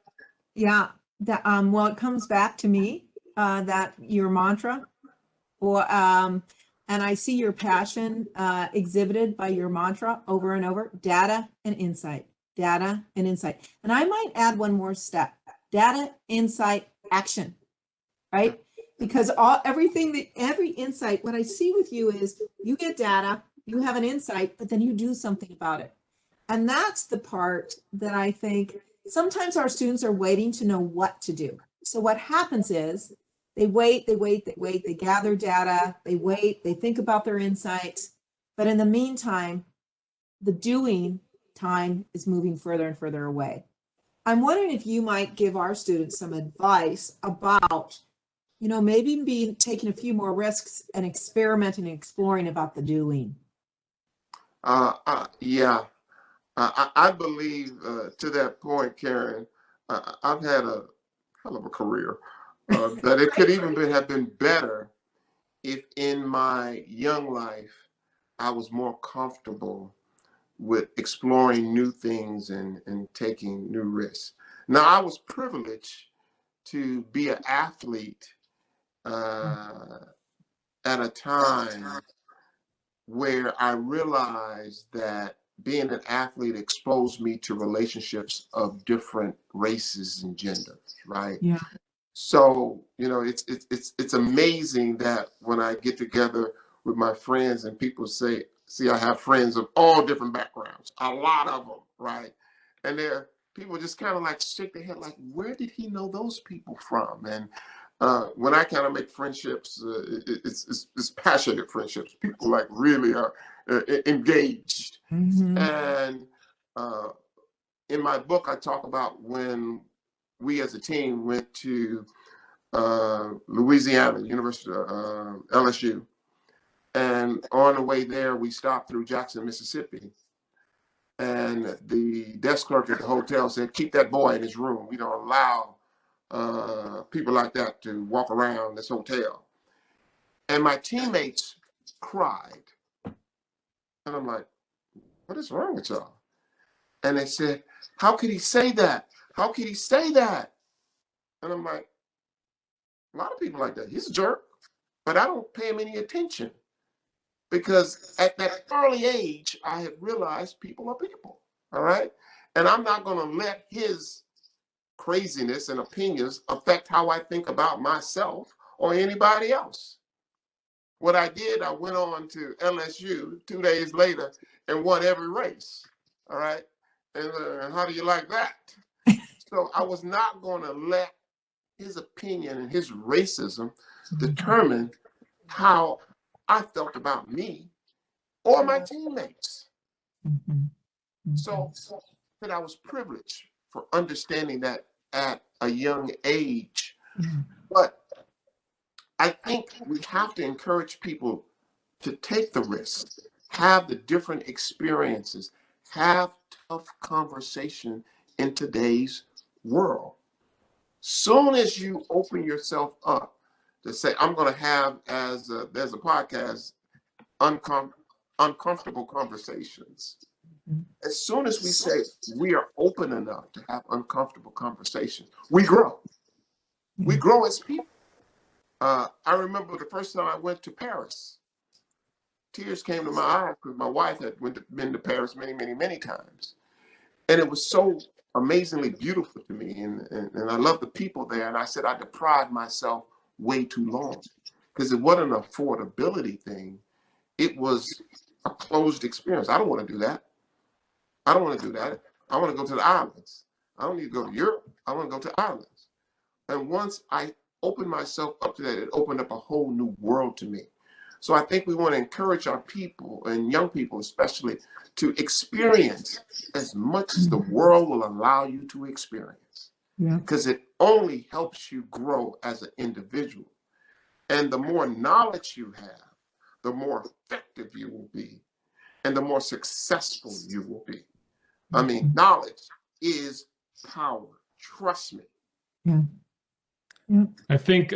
Yeah. Well, it comes back to me, that your mantra, and I see your passion exhibited by your mantra over and over: data and insight, data and insight. And I might add one more step: data, insight, action, right? Because every insight, what I see with you is you get data, you have an insight, but then you do something about it. And that's the part that I think sometimes our students are waiting to know what to do. So what happens is they wait, they gather data, they wait, they think about their insights. But in the meantime, the doing time is moving further and further away. I'm wondering if you might give our students some advice about, maybe taking a few more risks and experimenting and exploring about the doing. Yeah. I believe to that point, Karen, I've had a hell of a career, that it could even have been better if in my young life I was more comfortable with exploring new things and taking new risks. Now, I was privileged to be an athlete at a time where I realized that being an athlete exposed me to relationships of different races and genders, right? Yeah. So, it's amazing that when I get together with my friends and people say, see, I have friends of all different backgrounds, a lot of them, right? And people just kind of like shake their head like, where did he know those people from? And when I kind of make friendships, it's passionate friendships. People like really are engaged. Mm-hmm. And in my book, I talk about when we as a team went to Louisiana, University of LSU. And on the way there, we stopped through Jackson, Mississippi. And the desk clerk at the hotel said, keep that boy in his room. We don't allow people like that to walk around this hotel. And my teammates cried. And I'm like, what is wrong with y'all? And they said, how could he say that? How could he say that? And I'm like, a lot of people like that. He's a jerk, but I don't pay him any attention, because at that early age, I had realized people are people, all right? And I'm not going to let his craziness and opinions affect how I think about myself or anybody else. What I did, I went on to LSU 2 days later and won every race, all right? And how do you like that? So I was not going to let his opinion and his racism determine how I felt about me or my teammates. Mm-hmm. Mm-hmm. So that I was privileged for understanding that at a young age. Yeah. But I think we have to encourage people to take the risk, have the different experiences, have tough conversation in today's world. Soon as you open yourself up to say, I'm going to have, there's a podcast, uncomfortable conversations. As soon as we say we are open enough to have uncomfortable conversations, we grow. We grow as people. I remember the first time I went to Paris. Tears came to my eyes because my wife had been to Paris many, many, many times. And it was so amazingly beautiful to me. And I love the people there. And I said, I deprived myself way too long because it wasn't an affordability thing. It was a closed experience. I don't want to do that. I don't want to do that. I want to go to the islands. I don't need to go to Europe. I want to go to the islands. And once I opened myself up to that, it opened up a whole new world to me. So I think we want to encourage our people, and young people especially, to experience as much as the world will allow you to experience. Because it only helps you grow as an individual. And the more knowledge you have, the more effective you will be, and the more successful you will be. I mean, knowledge is power. Trust me. Yeah. Yeah. I think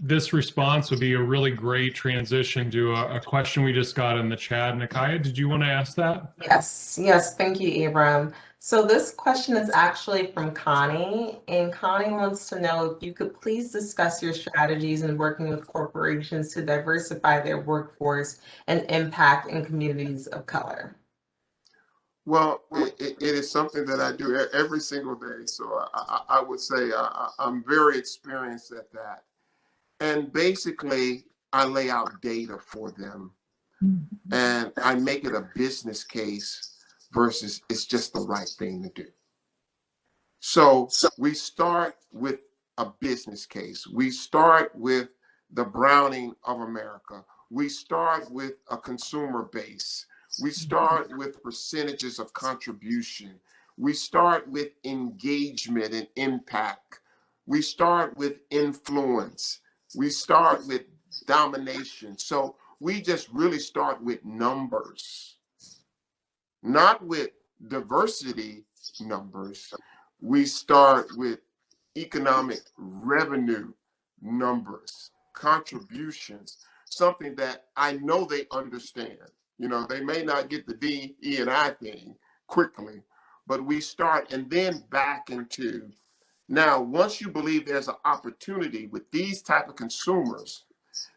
this response would be a really great transition to a question we just got in the chat. Nakaya, did you want to ask that? Yes, thank you, Abram. So this question is actually from Connie, and Connie wants to know if you could please discuss your strategies in working with corporations to diversify their workforce and impact in communities of color. Well, it is something that I do every single day. So I would say I'm very experienced at that. And basically, I lay out data for them. And I make it a business case versus it's just the right thing to do. So we start with a business case. We start with the browning of America. We start with a consumer base. We start with percentages of contribution. We start with engagement and impact. We start with influence. We start with domination. So we just really start with numbers, not with diversity numbers. We start with economic revenue numbers, contributions, something that I know they understand. You know, they may not get the D, E, and I thing quickly, but we start and then back into, now, once you believe there's an opportunity with these type of consumers,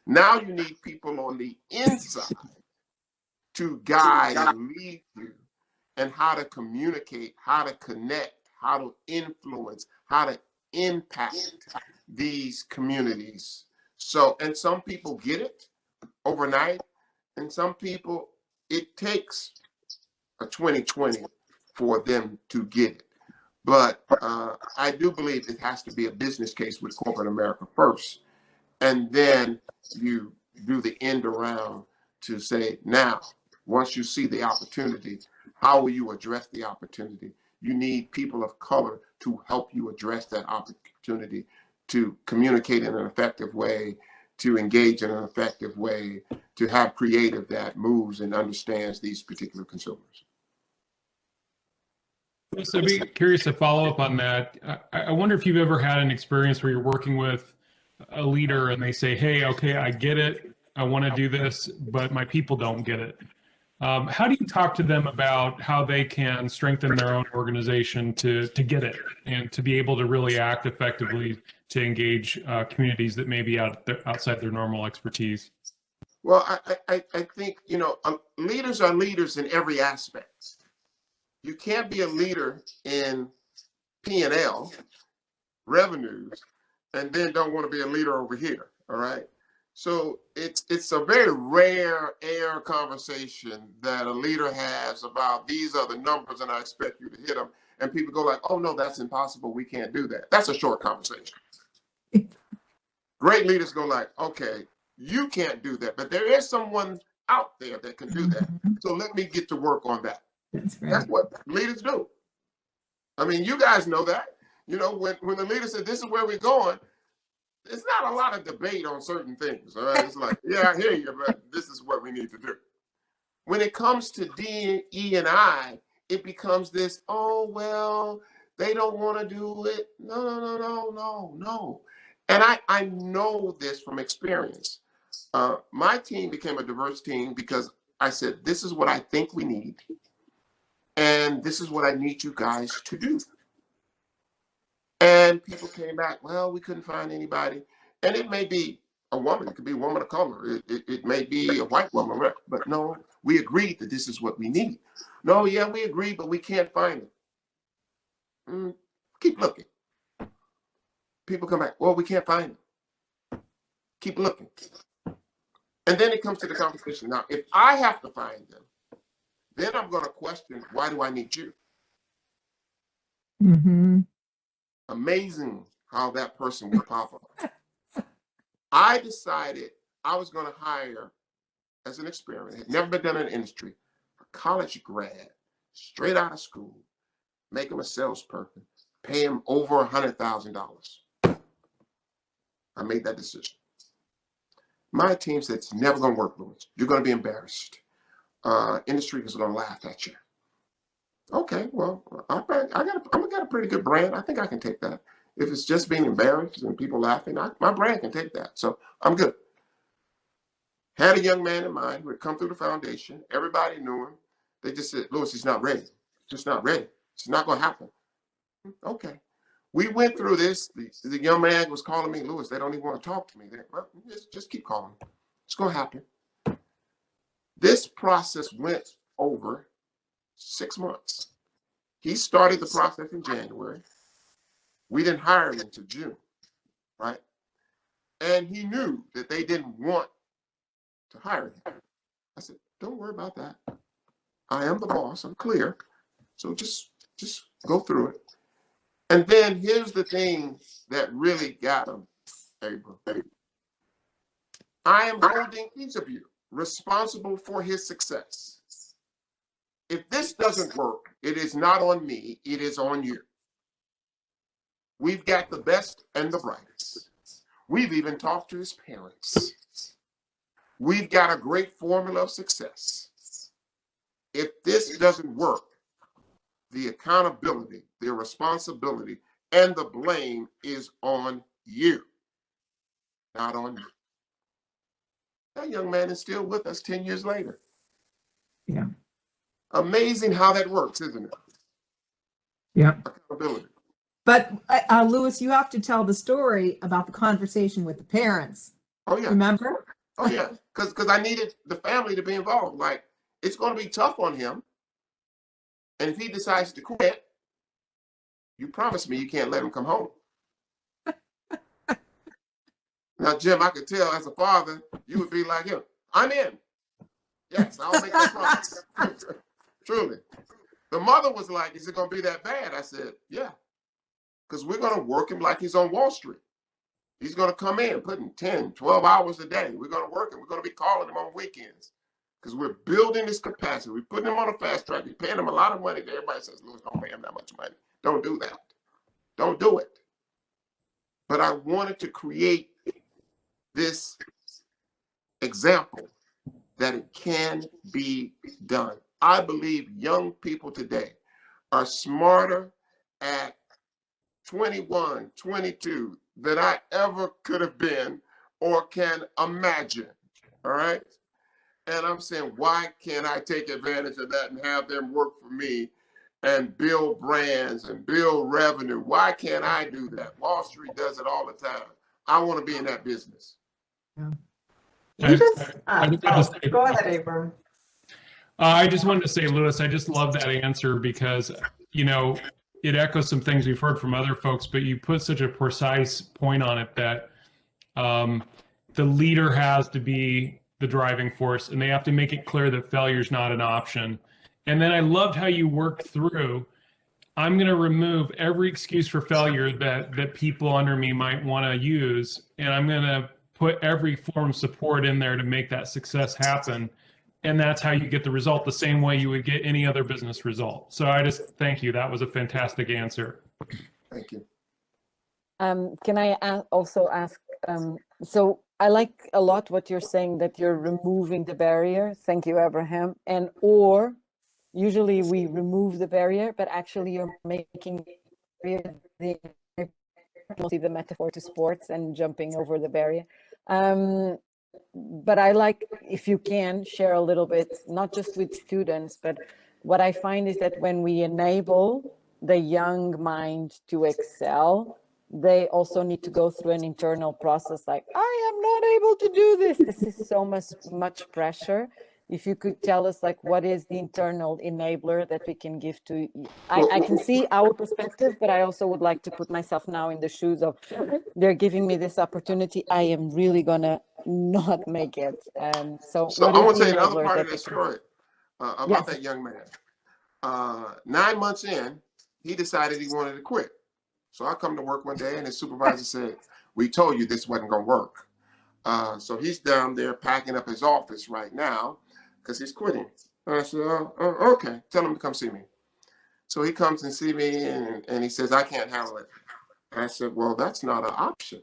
now you need people on the inside to guide and lead you and how to communicate, how to connect, how to influence, how to impact these communities. So, and some people get it overnight, and some people, it takes a 2020 for them to get it. But I do believe it has to be a business case with corporate America first. And then you do the end around to say, now, once you see the opportunity, how will you address the opportunity? You need people of color to help you address that opportunity, to communicate in an effective way, to engage in an effective way, to have creative that moves and understands these particular consumers. So I'd be curious to follow up on that. I wonder if you've ever had an experience where you're working with a leader and they say, hey, okay, I get it. I want to do this, but my people don't get it. How do you talk to them about how they can strengthen their own organization to get it and to be able to really act effectively to engage communities that may be outside their normal expertise? Well, I think, you know, leaders are leaders in every aspect. You can't be a leader in P&L, revenues, and then don't want to be a leader over here, all right? So it's a very rare air conversation that a leader has about these are the numbers and I expect you to hit them. And people go like, oh, no, that's impossible. We can't do that. That's a short conversation. Great leaders go like, okay, you can't do that, but there is someone out there that can do that. So let me get to work on that. That's what leaders do. I mean, you guys know that. You know, when the leader said, this is where we're going, it's not a lot of debate on certain things. All right. It's like, yeah, I hear you, but this is what we need to do. When it comes to D, E, and I, it becomes this, oh, well, they don't want to do it. No. And I know this from experience. My team became a diverse team because I said, this is what I think we need. And this is what I need you guys to do. And people came back, well, we couldn't find anybody. And it may be a woman, it could be a woman of color, it may be a white woman, but no, we agreed that this is what we need. No, yeah, we agreed, but we can't find it. Keep looking. People come back, well, we can't find it. Keep looking. And then it comes to the conversation. Now, if I have to find them, then I'm going to question, why do I need you? Mm-hmm. Amazing how that person will pop up. I decided I was going to hire, as an experiment, had never been done in the industry, a college grad, straight out of school, make him a salesperson, pay him over $100,000. I made that decision. My team said, it's never going to work, Louis. You're going to be embarrassed. Industry is going to laugh at you. Okay, well, I'm got a pretty good brand. I think I can take that. If it's just being embarrassed and people laughing, my brand can take that. So I'm good. Had a young man in mind who had come through the foundation. Everybody knew him. They just said, Louis, he's not ready. Just not ready. It's not going to happen. Okay. We went through this. The young man was calling me, Louis, they don't even want to talk to me. Well, just keep calling. It's going to happen. This process went over 6 months. He started the process in January. We didn't hire him until June, right? And he knew that they didn't want to hire him. I said, don't worry about that. I am the boss. I'm clear. So just go through it. And then here's the thing that really got him, Abram. I am holding each of you responsible for his success. If this doesn't work, it is not on me, it is on you. We've got the best and the brightest. We've even talked to his parents. We've got a great formula of success. If this doesn't work, the accountability, the responsibility, and the blame is on you, not on me. That young man is still with us 10 years later. Yeah. Amazing how that works, isn't it? Yeah. Accountability. But Louis, you have to tell the story about the conversation with the parents. Oh, yeah. Remember? Oh, yeah. Because I needed the family to be involved. Like, it's going to be tough on him. And if he decides to quit, you promise me you can't let him come home. Now, Jim, I could tell as a father, you would be like him. I'm in. Yes, I'll make that promise. Truly. The mother was like, is it going to be that bad? I said, yeah. Because we're going to work him like he's on Wall Street. He's going to come in, putting 10, 12 hours a day. We're going to work him. We're going to be calling him on weekends. Because we're building this capacity. We're putting him on a fast track. We're paying him a lot of money. Everybody says, Louis, don't pay him that much money. Don't do that. Don't do it. But I wanted to create this example that it can be done. I believe young people today are smarter at 21, 22 than I ever could have been or can imagine. All right. And I'm saying, why can't I take advantage of that and have them work for me and build brands and build revenue? Why can't I do that? Wall Street does it all the time. I want to be in that business. Yeah. Go ahead, Abram. I just wanted to say, Louis, I just love that answer because, you know, it echoes some things we've heard from other folks, but you put such a precise point on it that the leader has to be the driving force and they have to make it clear that failure is not an option. And then I loved how you worked through, I'm going to remove every excuse for failure that people under me might want to use, and I'm going to put every form of support in there to make that success happen. And that's how you get the result the same way you would get any other business result. So I just thank you. That was a fantastic answer. Thank you. Can I also ask, so I like a lot what you're saying, that you're removing the barrier. Thank you, Abraham. And or usually we remove the barrier, but actually you're making the mostly the metaphor to sports and jumping over the barrier. But I like, if you can share a little bit, not just with students, but what I find is that when we enable the young mind to excel, they also need to go through an internal process like, I am not able to do this. This is so much pressure. If you could tell us, like, what is the internal enabler that we can give to, I can see our perspective, but I also would like to put myself now in the shoes of, they're giving me this opportunity. I am really gonna not make it. So So what I is want the to tell you another enabler part of that that they can? story about Yes. that young man. 9 months in, he decided he wanted to quit. So I come to work one day and his supervisor said, we told you this wasn't going to work. So he's down there packing up his office right now because he's quitting. And I said, okay, tell him to come see me. So he comes and see me and he says, I can't handle it. And I said, well, that's not an option.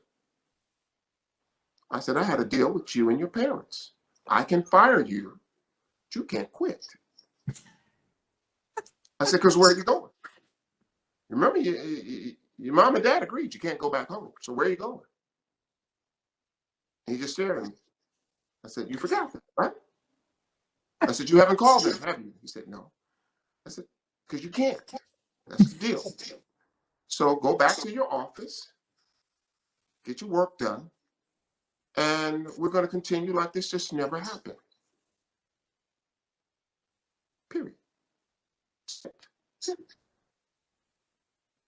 I said, I had a deal with you and your parents. I can fire you, but you can't quit. I said, because where are you going? Remember, your mom and dad agreed you can't go back home. So where are you going? And he just stared at me. I said, you forgot that, right? I said, you haven't called them, have you? He said, no. I said, because you can't. That's the deal. So go back to your office, get your work done, and we're going to continue like this just never happened. Period.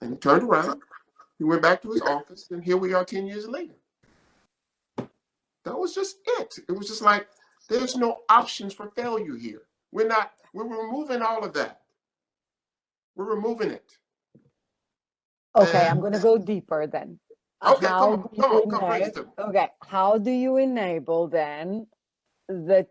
And he turned around, he went back to his office, and here we are 10 years later. That was just it. It was just like, there's no options for failure here. We're removing all of that. We're removing it. Okay, And, I'm going to go deeper then. okay, come on, bring it to me. Okay, how do you enable then that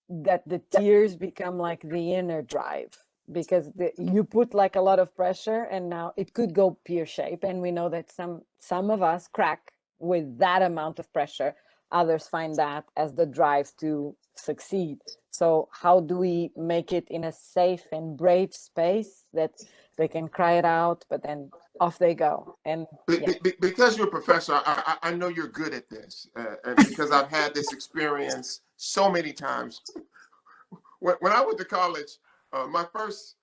the tears become like the inner drive? Because you put like a lot of pressure, and now it could go pear shape, and we know that some of us crack with that amount of pressure. Others find that as the drive to succeed. So how do we make it in a safe and brave space that they can cry it out, but then off they go? And yeah. Because you're a professor, I know you're good at this, and because I've had this experience so many times. When I went to college, my first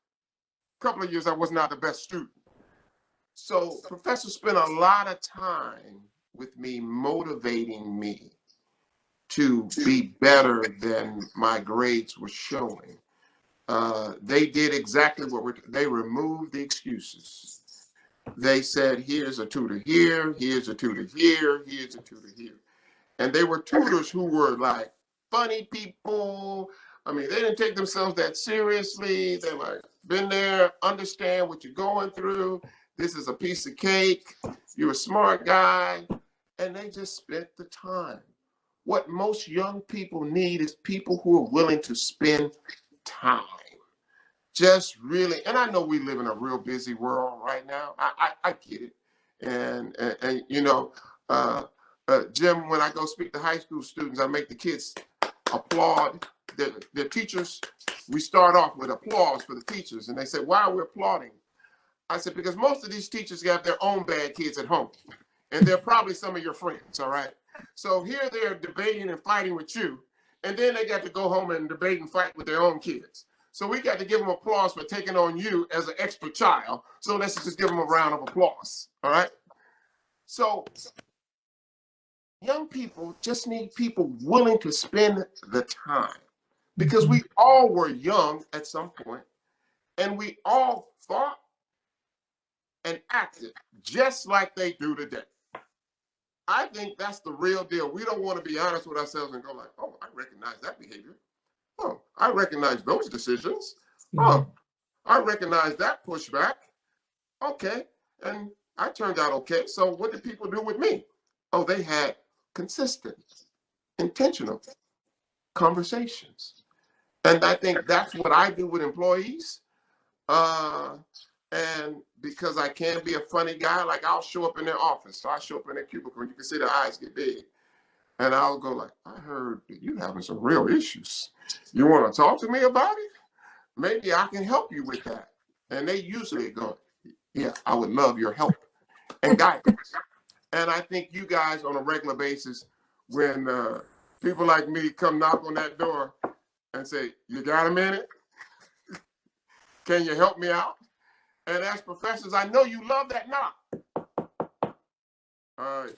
couple of years, I was not the best student. So professors spent a lot of time with me, motivating me to be better than my grades were showing. They did exactly they removed the excuses. They said, here's a tutor here, here's a tutor here, here's a tutor here. And they were tutors who were like funny people. I mean, they didn't take themselves that seriously. They're like, been there, understand what you're going through. This is a piece of cake. You're a smart guy. And they just spent the time. What most young people need is people who are willing to spend time. Just really, and I know we live in a real busy world right now. I get it. And you know, Jim, when I go speak to high school students, I make the kids applaud their teachers. We start off with applause for the teachers. And they say, why are we applauding? I said, because most of these teachers have their own bad kids at home. And they're probably some of your friends, all right? So here they're debating and fighting with you. And then they got to go home and debate and fight with their own kids. So we got to give them applause for taking on you as an extra child. So let's just give them a round of applause, all right? So young people just need people willing to spend the time, because we all were young at some point, and we all thought and acted just like they do today. I think that's the real deal. We don't want to be honest with ourselves and go like, oh, I recognize that behavior. Oh, I recognize those decisions. Oh, I recognize that pushback. Okay, and I turned out okay. So what did people do with me? Oh, they had consistent, intentional conversations. And I think that's what I do with employees. And because I can be a funny guy, like I'll show up in their office. So I show up in their cubicle and you can see their eyes get big. And I'll go like, I heard that you're having some real issues. You want to talk to me about it? Maybe I can help you with that. And they usually go, yeah, I would love your help and guidance. And I think you guys on a regular basis, when people like me come knock on that door and say, you got a minute? Can you help me out? And as professors, I know you love that knock.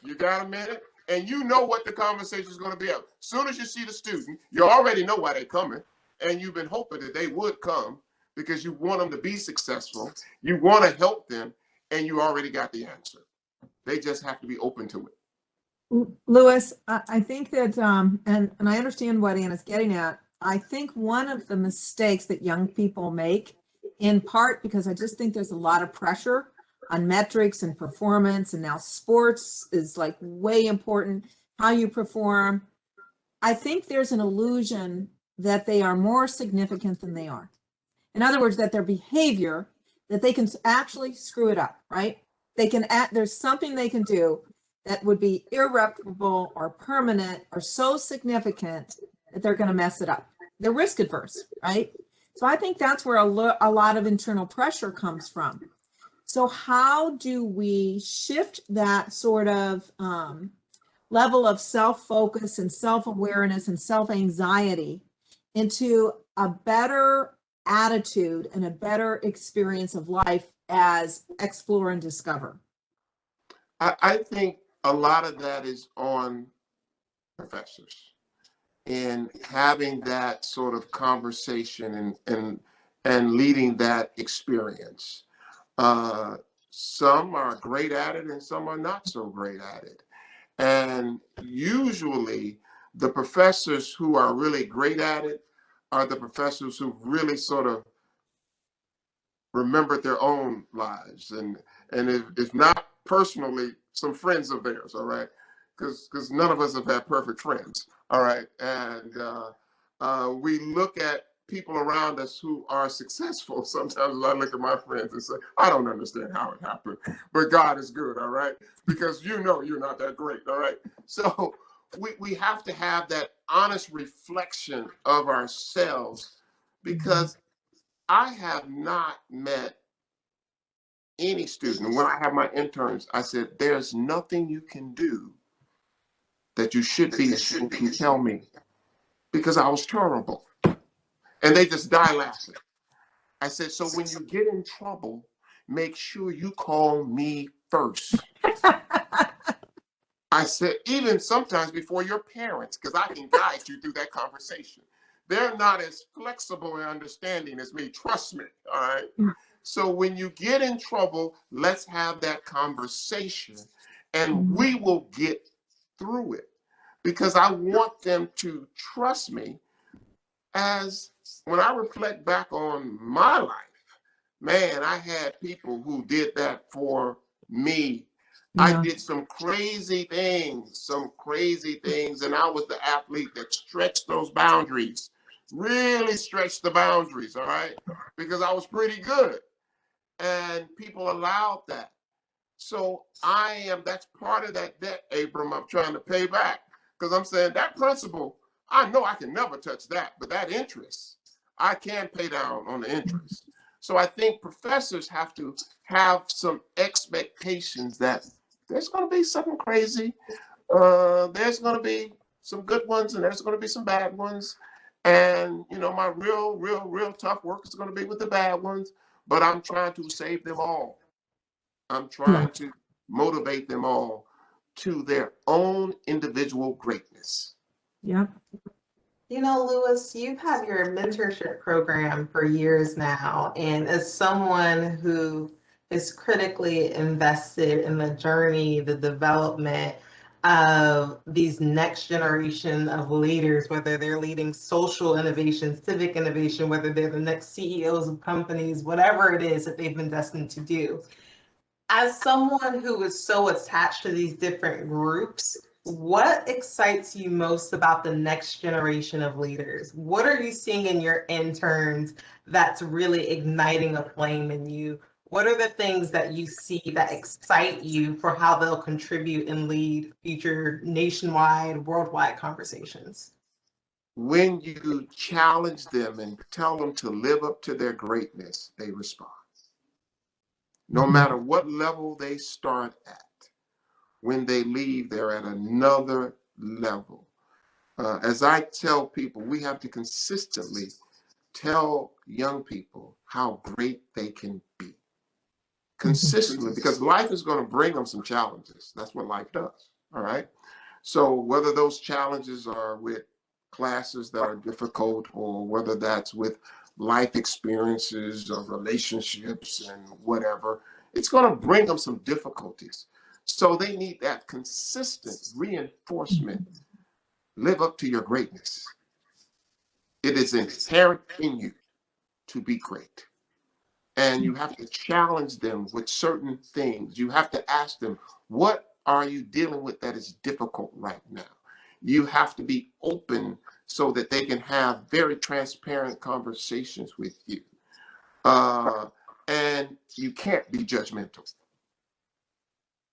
You got a minute? And you know what the conversation is going to be. As soon as you see the student, you already know why they're coming. And you've been hoping that they would come because you want them to be successful. You want to help them, and you already got the answer. They just have to be open to it. Louis, I think that, and I understand what Anna's getting at. I think one of the mistakes that young people make, in part because I just think there's a lot of pressure on metrics and performance, and now sports is like way important, how you perform. I think there's an illusion that they are more significant than they are. In other words, that their behavior, that they can actually screw it up, right? They can there's something they can do that would be irreparable or permanent or so significant that they're going to mess it up. They're risk adverse, right? So I think that's where a lot of internal pressure comes from. So how do we shift that sort of level of self-focus and self-awareness and self-anxiety into a better attitude and a better experience of life as explore and discover? I think a lot of that is on professors in having that sort of conversation and leading that experience. Some are great at it and some are not so great at it. And usually the professors who are really great at it are the professors who really sort of remembered their own lives. And if not personally, some friends of theirs, all right? Because none of us have had perfect friends, all right? And we look at people around us who are successful. Sometimes I look at my friends and say, I don't understand how it happened, but God is good, all right? Because you know you're not that great, all right? So we have to have that honest reflection of ourselves, because I have not met any student. And when I have my interns, I said, there's nothing you can do that you should be ashamed to tell me, because I was terrible. And they just die laughing. I said, so when you get in trouble, make sure you call me first. I said, even sometimes before your parents, because I can guide you through that conversation. They're not as flexible and understanding as me. Trust me, all right? So when you get in trouble, let's have that conversation and we will get through it, because I want them to trust me. As when I reflect back on my life, man, I had people who did that for me. Yeah. I did some crazy things, and I was the athlete that stretched those boundaries, really stretched the boundaries, all right? Because I was pretty good, and people allowed that. So that's part of that debt, Abram, I'm trying to pay back, because I'm saying that principle, I know I can never touch that, but that interest, I can pay down on the interest. So I think professors have to have some expectations that there's going to be something crazy. There's going to be some good ones and there's going to be some bad ones. And, you know, my real tough work is going to be with the bad ones, but I'm trying to save them all. I'm trying to motivate them all to their own individual greatness. Yeah. You know, Louis, you've had your mentorship program for years now, and as someone who is critically invested in the journey, the development of these next generation of leaders, whether they're leading social innovation, civic innovation, whether they're the next CEOs of companies, whatever it is that they've been destined to do. As someone who is so attached to these different groups, what excites you most about the next generation of leaders? What are you seeing in your interns that's really igniting a flame in you? What are the things that you see that excite you for how they'll contribute and lead future nationwide, worldwide conversations? When you challenge them and tell them to live up to their greatness, they respond. No matter what level they start at, when they leave, they're at another level. As I tell people, we have to consistently tell young people how great they can be. Consistently, because life is going to bring them some challenges. That's what life does. All right. So whether those challenges are with classes that are difficult, or whether that's with life experiences or relationships and whatever, it's going to bring them some difficulties. So they need that consistent reinforcement. Live up to your greatness. It is inherent in you to be great. And you have to challenge them with certain things. You have to ask them, what are you dealing with that is difficult right now? You have to be open so that they can have very transparent conversations with you. And you can't be judgmental.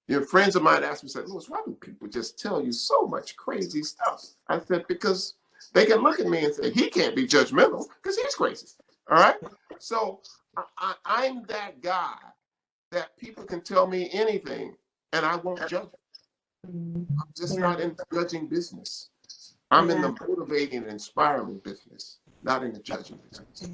Your friends of mine asked me, said, Louis, why do people just tell you so much crazy stuff? I said, because they can look at me and say, he can't be judgmental because he's crazy. All right. So I'm that guy that people can tell me anything and I won't judge. I'm just not in the judging business. I'm in the motivating and inspiring business, not in the judging business.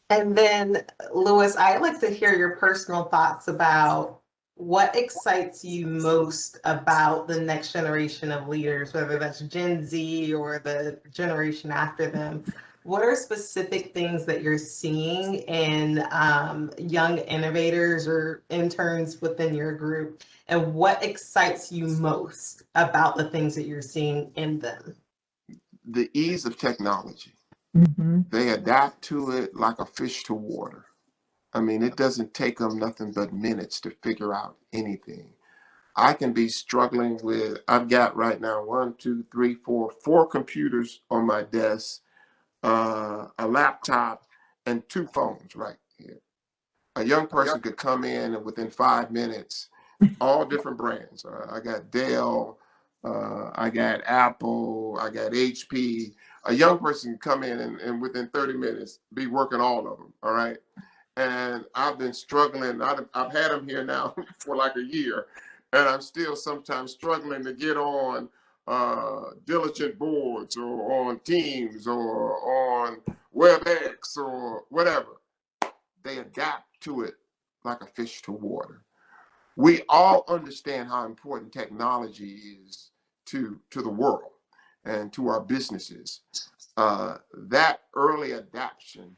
And then, Louis, I'd like to hear your personal thoughts about what excites you most about the next generation of leaders, whether that's Gen Z or the generation after them. What are specific things that you're seeing in young innovators or interns within your group? And what excites you most about the things that you're seeing in them? The ease of technology. They adapt to it like a fish to water. I mean, it doesn't take them nothing but minutes to figure out anything. I can be struggling with, I've got right now 4 computers on my desk, a laptop, and 2 phones right here. A young person could come in and within 5 minutes, all different brands. I got Dell, I got Apple, I got HP. A young person can come in and within 30 minutes be working all of them, all right? And I've been struggling. I've had them here now for like a year, and I'm still sometimes struggling to get on diligent boards or on Teams or on WebEx or whatever. They adapt to it like a fish to water. We all understand how important technology is to the world and to our businesses. That early adaptation,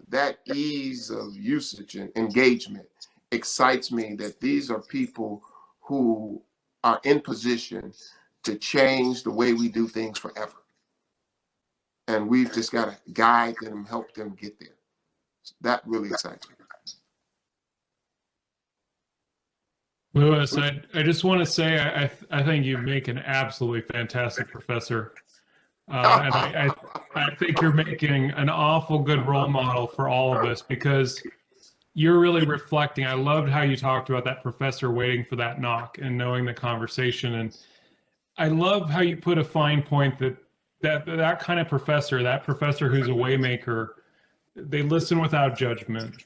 that ease of usage and engagement excites me, that these are people who are in position to change the way we do things forever. And we've just got to guide them, help them get there. That really excites me. Louis, I just want to say I think you make an absolutely fantastic professor. And I think you're making an awful good role model for all of us, because you're really reflecting. I loved how you talked about that professor waiting for that knock and knowing the conversation. And I love how you put a fine point that kind of professor, that professor who's a waymaker, they listen without judgment.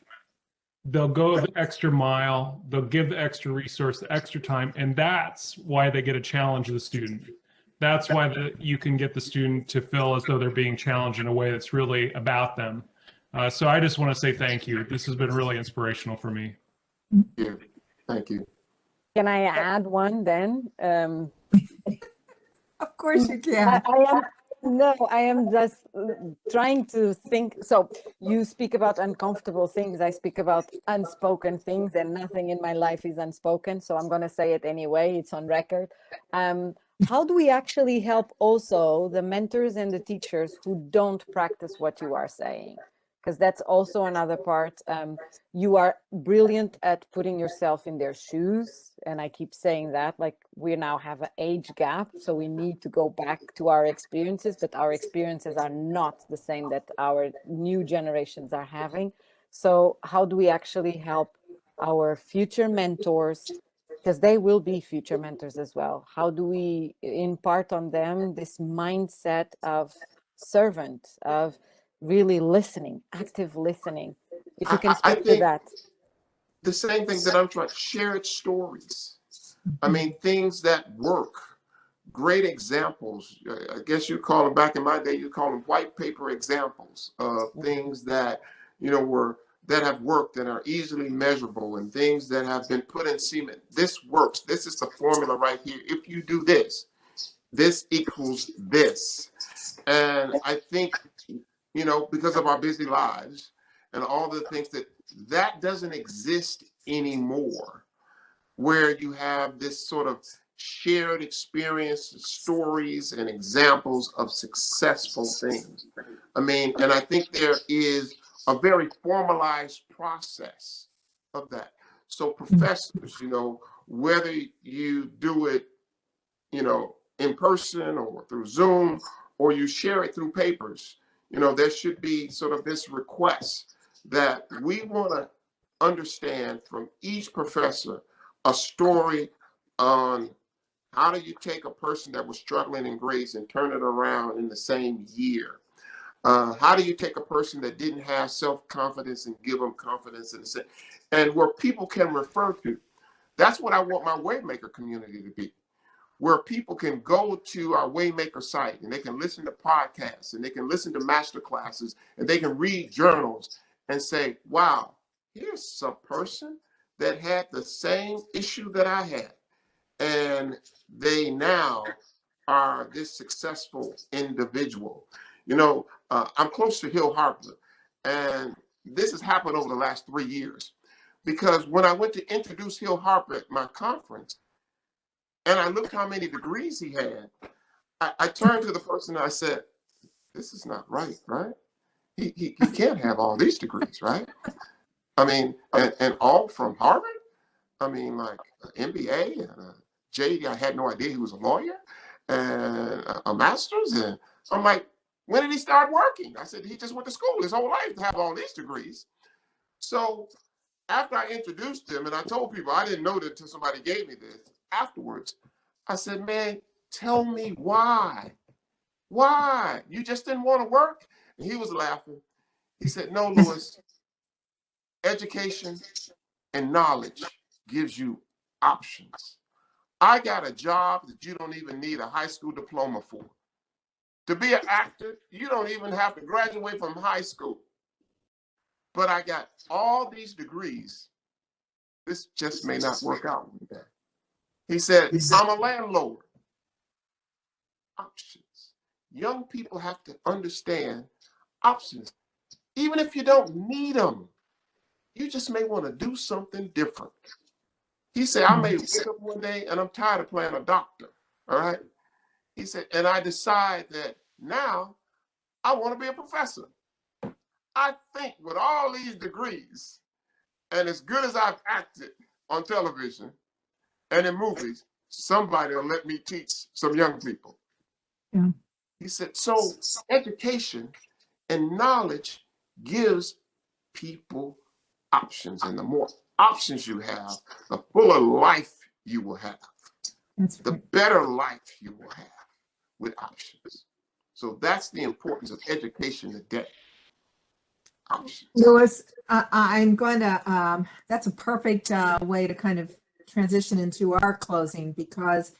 They'll go the extra mile, they'll give the extra resource, the extra time, and that's why they get to challenge the student. That's why you can get the student to feel as though they're being challenged in a way that's really about them. So I just want to say thank you. This has been really inspirational for me. Yeah, thank you. Can I add one then? Of course you can. I am just trying to think. So you speak about uncomfortable things. I speak about unspoken things, and nothing in my life is unspoken. So I'm going to say it anyway. It's on record. How do we actually help also the mentors and the teachers who don't practice what you are saying? Because that's also another part. You are brilliant at putting yourself in their shoes. And I keep saying that, like, we now have an age gap. So we need to go back to our experiences, but our experiences are not the same that our new generations are having. So how do we actually help our future mentors, because they will be future mentors as well? How do we impart on them this mindset of servant, of really listening, active listening? If you can I speak to think that. the same thing that I'm trying, shared stories. I mean, things that work, great examples. I guess you call them, back in my day, you call them white paper examples of things that, that have worked and are easily measurable, and things that have been put in cement. This works. This is the formula right here. If you do this, this equals this. And I think, because of our busy lives and all the things that doesn't exist anymore, where you have this sort of shared experience, stories, and examples of successful things. I mean, and I think there is a very formalized process of that. So professors, whether you do it, in person or through Zoom, or you share it through papers, there should be sort of this request that we want to understand from each professor a story on how do you take a person that was struggling in grades and turn it around in the same year? How do you take a person that didn't have self-confidence and give them confidence in the same, and where people can refer to? That's what I want my Waymaker community to be, where people can go to our Waymaker site and they can listen to podcasts and they can listen to master classes and they can read journals and say, wow, here's a person that had the same issue that I had, and they now are this successful individual. I'm close to Hill Harper, and this has happened over the last 3 years, because when I went to introduce Hill Harper at my conference, and I looked how many degrees he had, I turned to the person and I said, this is not right, right? He can't have all these degrees, right? I mean, and all from Harvard? I mean, like an MBA and a JD. I had no idea he was a lawyer, and a master's. And I'm like, when did he start working? I said, he just went to school his whole life to have all these degrees. So after I introduced him, and I told people, I didn't know that until somebody gave me this afterwards, I said, man, tell me why. Why? You just didn't want to work? And he was laughing. He said, no, Louis, education and knowledge gives you options. I got a job that you don't even need a high school diploma for. To be an actor, you don't even have to graduate from high school. But I got all these degrees. This just may not work out one day. He said, I'm a landlord. Options. Young people have to understand options. Even if you don't need them, you just may want to do something different. He said, I may wake up one day and I'm tired of playing a doctor. All right. He said, and I decide that now I want to be a professor. I think with all these degrees, and as good as I've acted on television and in movies, somebody will let me teach some young people. Yeah. He said, so education and knowledge gives people options, and the more options you have, the fuller life you will have. The better life you will have with options. So that's the importance of education today. Options. Louis, I'm going to, that's a perfect way to kind of transition into our closing, because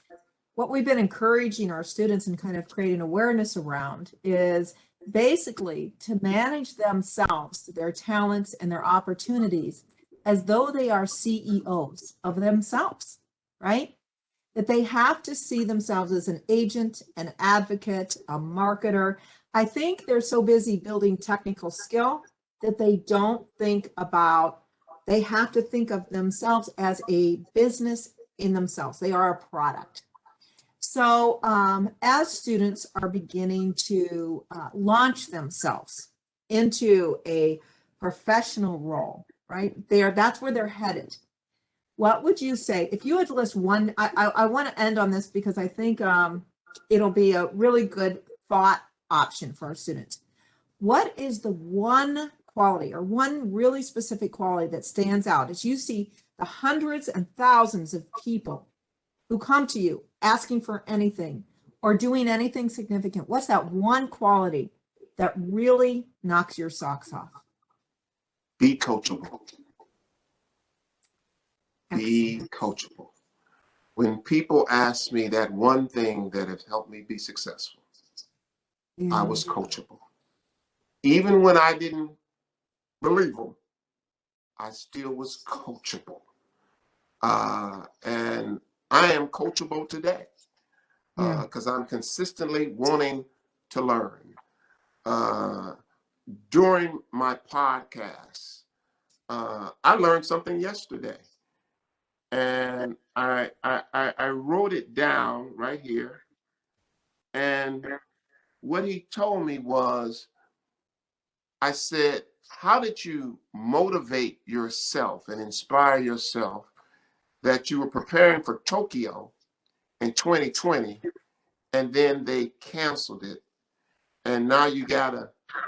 what we've been encouraging our students and kind of creating awareness around is basically to manage themselves, their talents and their opportunities as though they are CEOs of themselves, right? That they have to see themselves as an agent, an advocate, a marketer. I think they're so busy building technical skill that they don't think about, they have to think of themselves as a business in themselves. They are a product. So as students are beginning to launch themselves into a professional role, right? That's where they're headed. What would you say if you had to list one? I want to end on this because I think it'll be a really good thought option for our students. What is the one quality or one really specific quality that stands out as you see the hundreds and thousands of people who come to you asking for anything or doing anything significant? What's that one quality that really knocks your socks off? Be coachable. Be coachable. When people ask me that one thing that has helped me be successful, I was coachable. Even when I didn't believe them, I still was coachable. And I am coachable today because I'm consistently wanting to learn. During my podcast, I learned something yesterday. And I wrote it down right here. And what he told me was, I said, how did you motivate yourself and inspire yourself that you were preparing for Tokyo in 2020 and then they canceled it? And now you got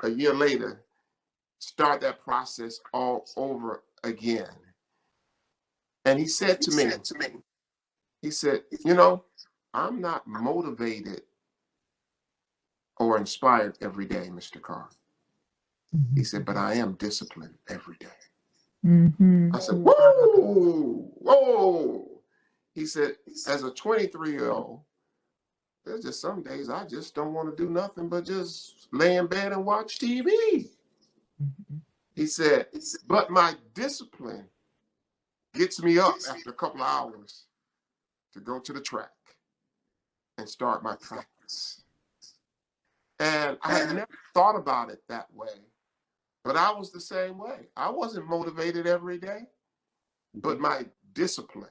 a year later, start that process all over again. And he said to me, he said, you know, I'm not motivated or inspired every day, Mr. Carr. He said, but I am disciplined every day. I said, whoa, whoa. He said, as a 23-year-old, there's just some days I just don't want to do nothing but just lay in bed and watch TV. He said, but my discipline gets me up after a couple of hours to go to the track and start my practice. And I had never thought about it that way, but I was the same way. I wasn't motivated every day, but my discipline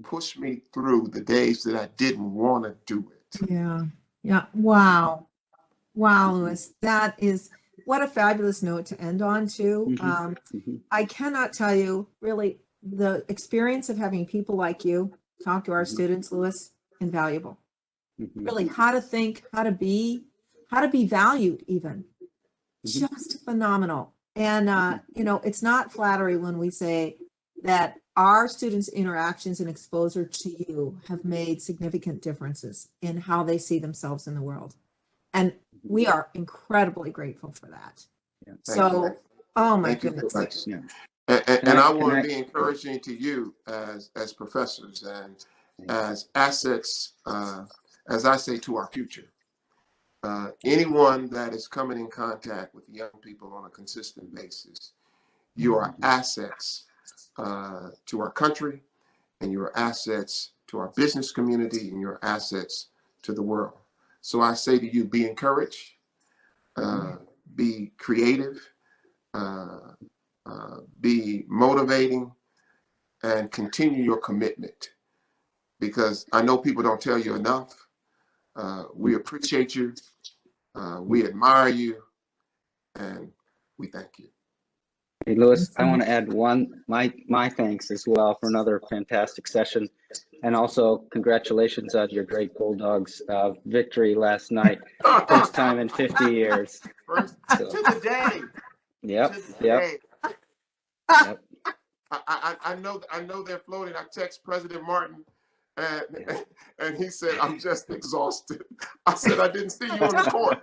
pushed me through the days that I didn't want to do it. Yeah. Wow, Louis, that is what a fabulous note to end on too. I cannot tell you really the experience of having people like you talk to our students, Louis, invaluable. Really, how to think, how to be valued, even just phenomenal. And you know, it's not flattery when we say that our students' interactions and exposure to you have made significant differences in how they see themselves in the world, and we are incredibly grateful for that. So, oh my goodness. And I want to be encouraging to you as professors and as assets, as I say, to our future. Anyone that is coming in contact with young people on a consistent basis, you are assets to our country, and you are assets to our business community, and you're assets to the world. So I say to you, be encouraged, be creative, be motivating, and continue your commitment, because I know people don't tell you enough. We appreciate you, we admire you, and we thank you. Hey, Louis, I want to add my thanks as well for another fantastic session, and also congratulations on your great Bulldogs victory last night, first time in 50 years. First, to the day. Yep. I know they're floating. I text President Martin, and he said, "I'm just exhausted." I said, "I didn't see you on the court.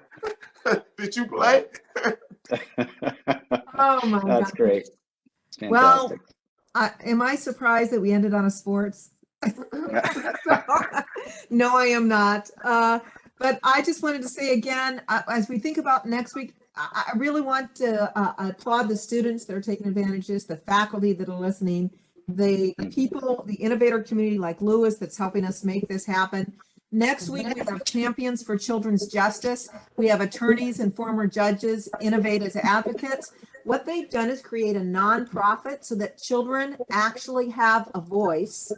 Did you play?" Oh my God. That's great. Fantastic. Well, am I surprised that we ended on a sports? No, I am not. But I just wanted to say again, as we think about next week, I really want to applaud the students that are taking advantage of this, the faculty that are listening, the people, the innovator community like Louis that's helping us make this happen. Next week, we have champions for children's justice. We have attorneys and former judges innovate as advocates. What they've done is create a nonprofit so that children actually have a voice,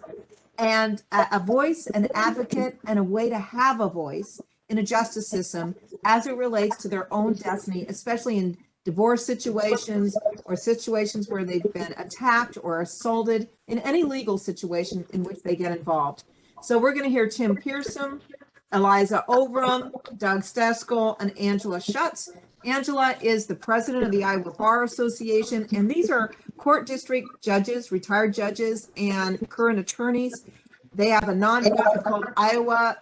and an advocate, and a way to have a voice in a justice system as it relates to their own destiny, especially in divorce situations or situations where they've been attacked or assaulted, in any legal situation in which they get involved. So we're going to hear Tim Pearson, Eliza Overham, Doug Steskel, and Angela Schutz Angela is the president of the Iowa Bar Association, and these are court district judges, retired judges, and current attorneys. They have a nonprofit called Iowa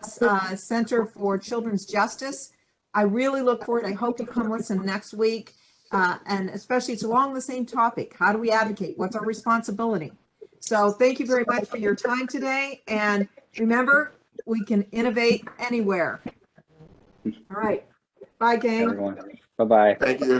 Center for Children's Justice. I really look forward. I hope you come listen next week, and especially it's along the same topic. How do we advocate? What's our responsibility? So thank you very much for your time today, and remember, we can innovate anywhere. All right. Bye, gang. Everyone. Bye-bye. Thank you.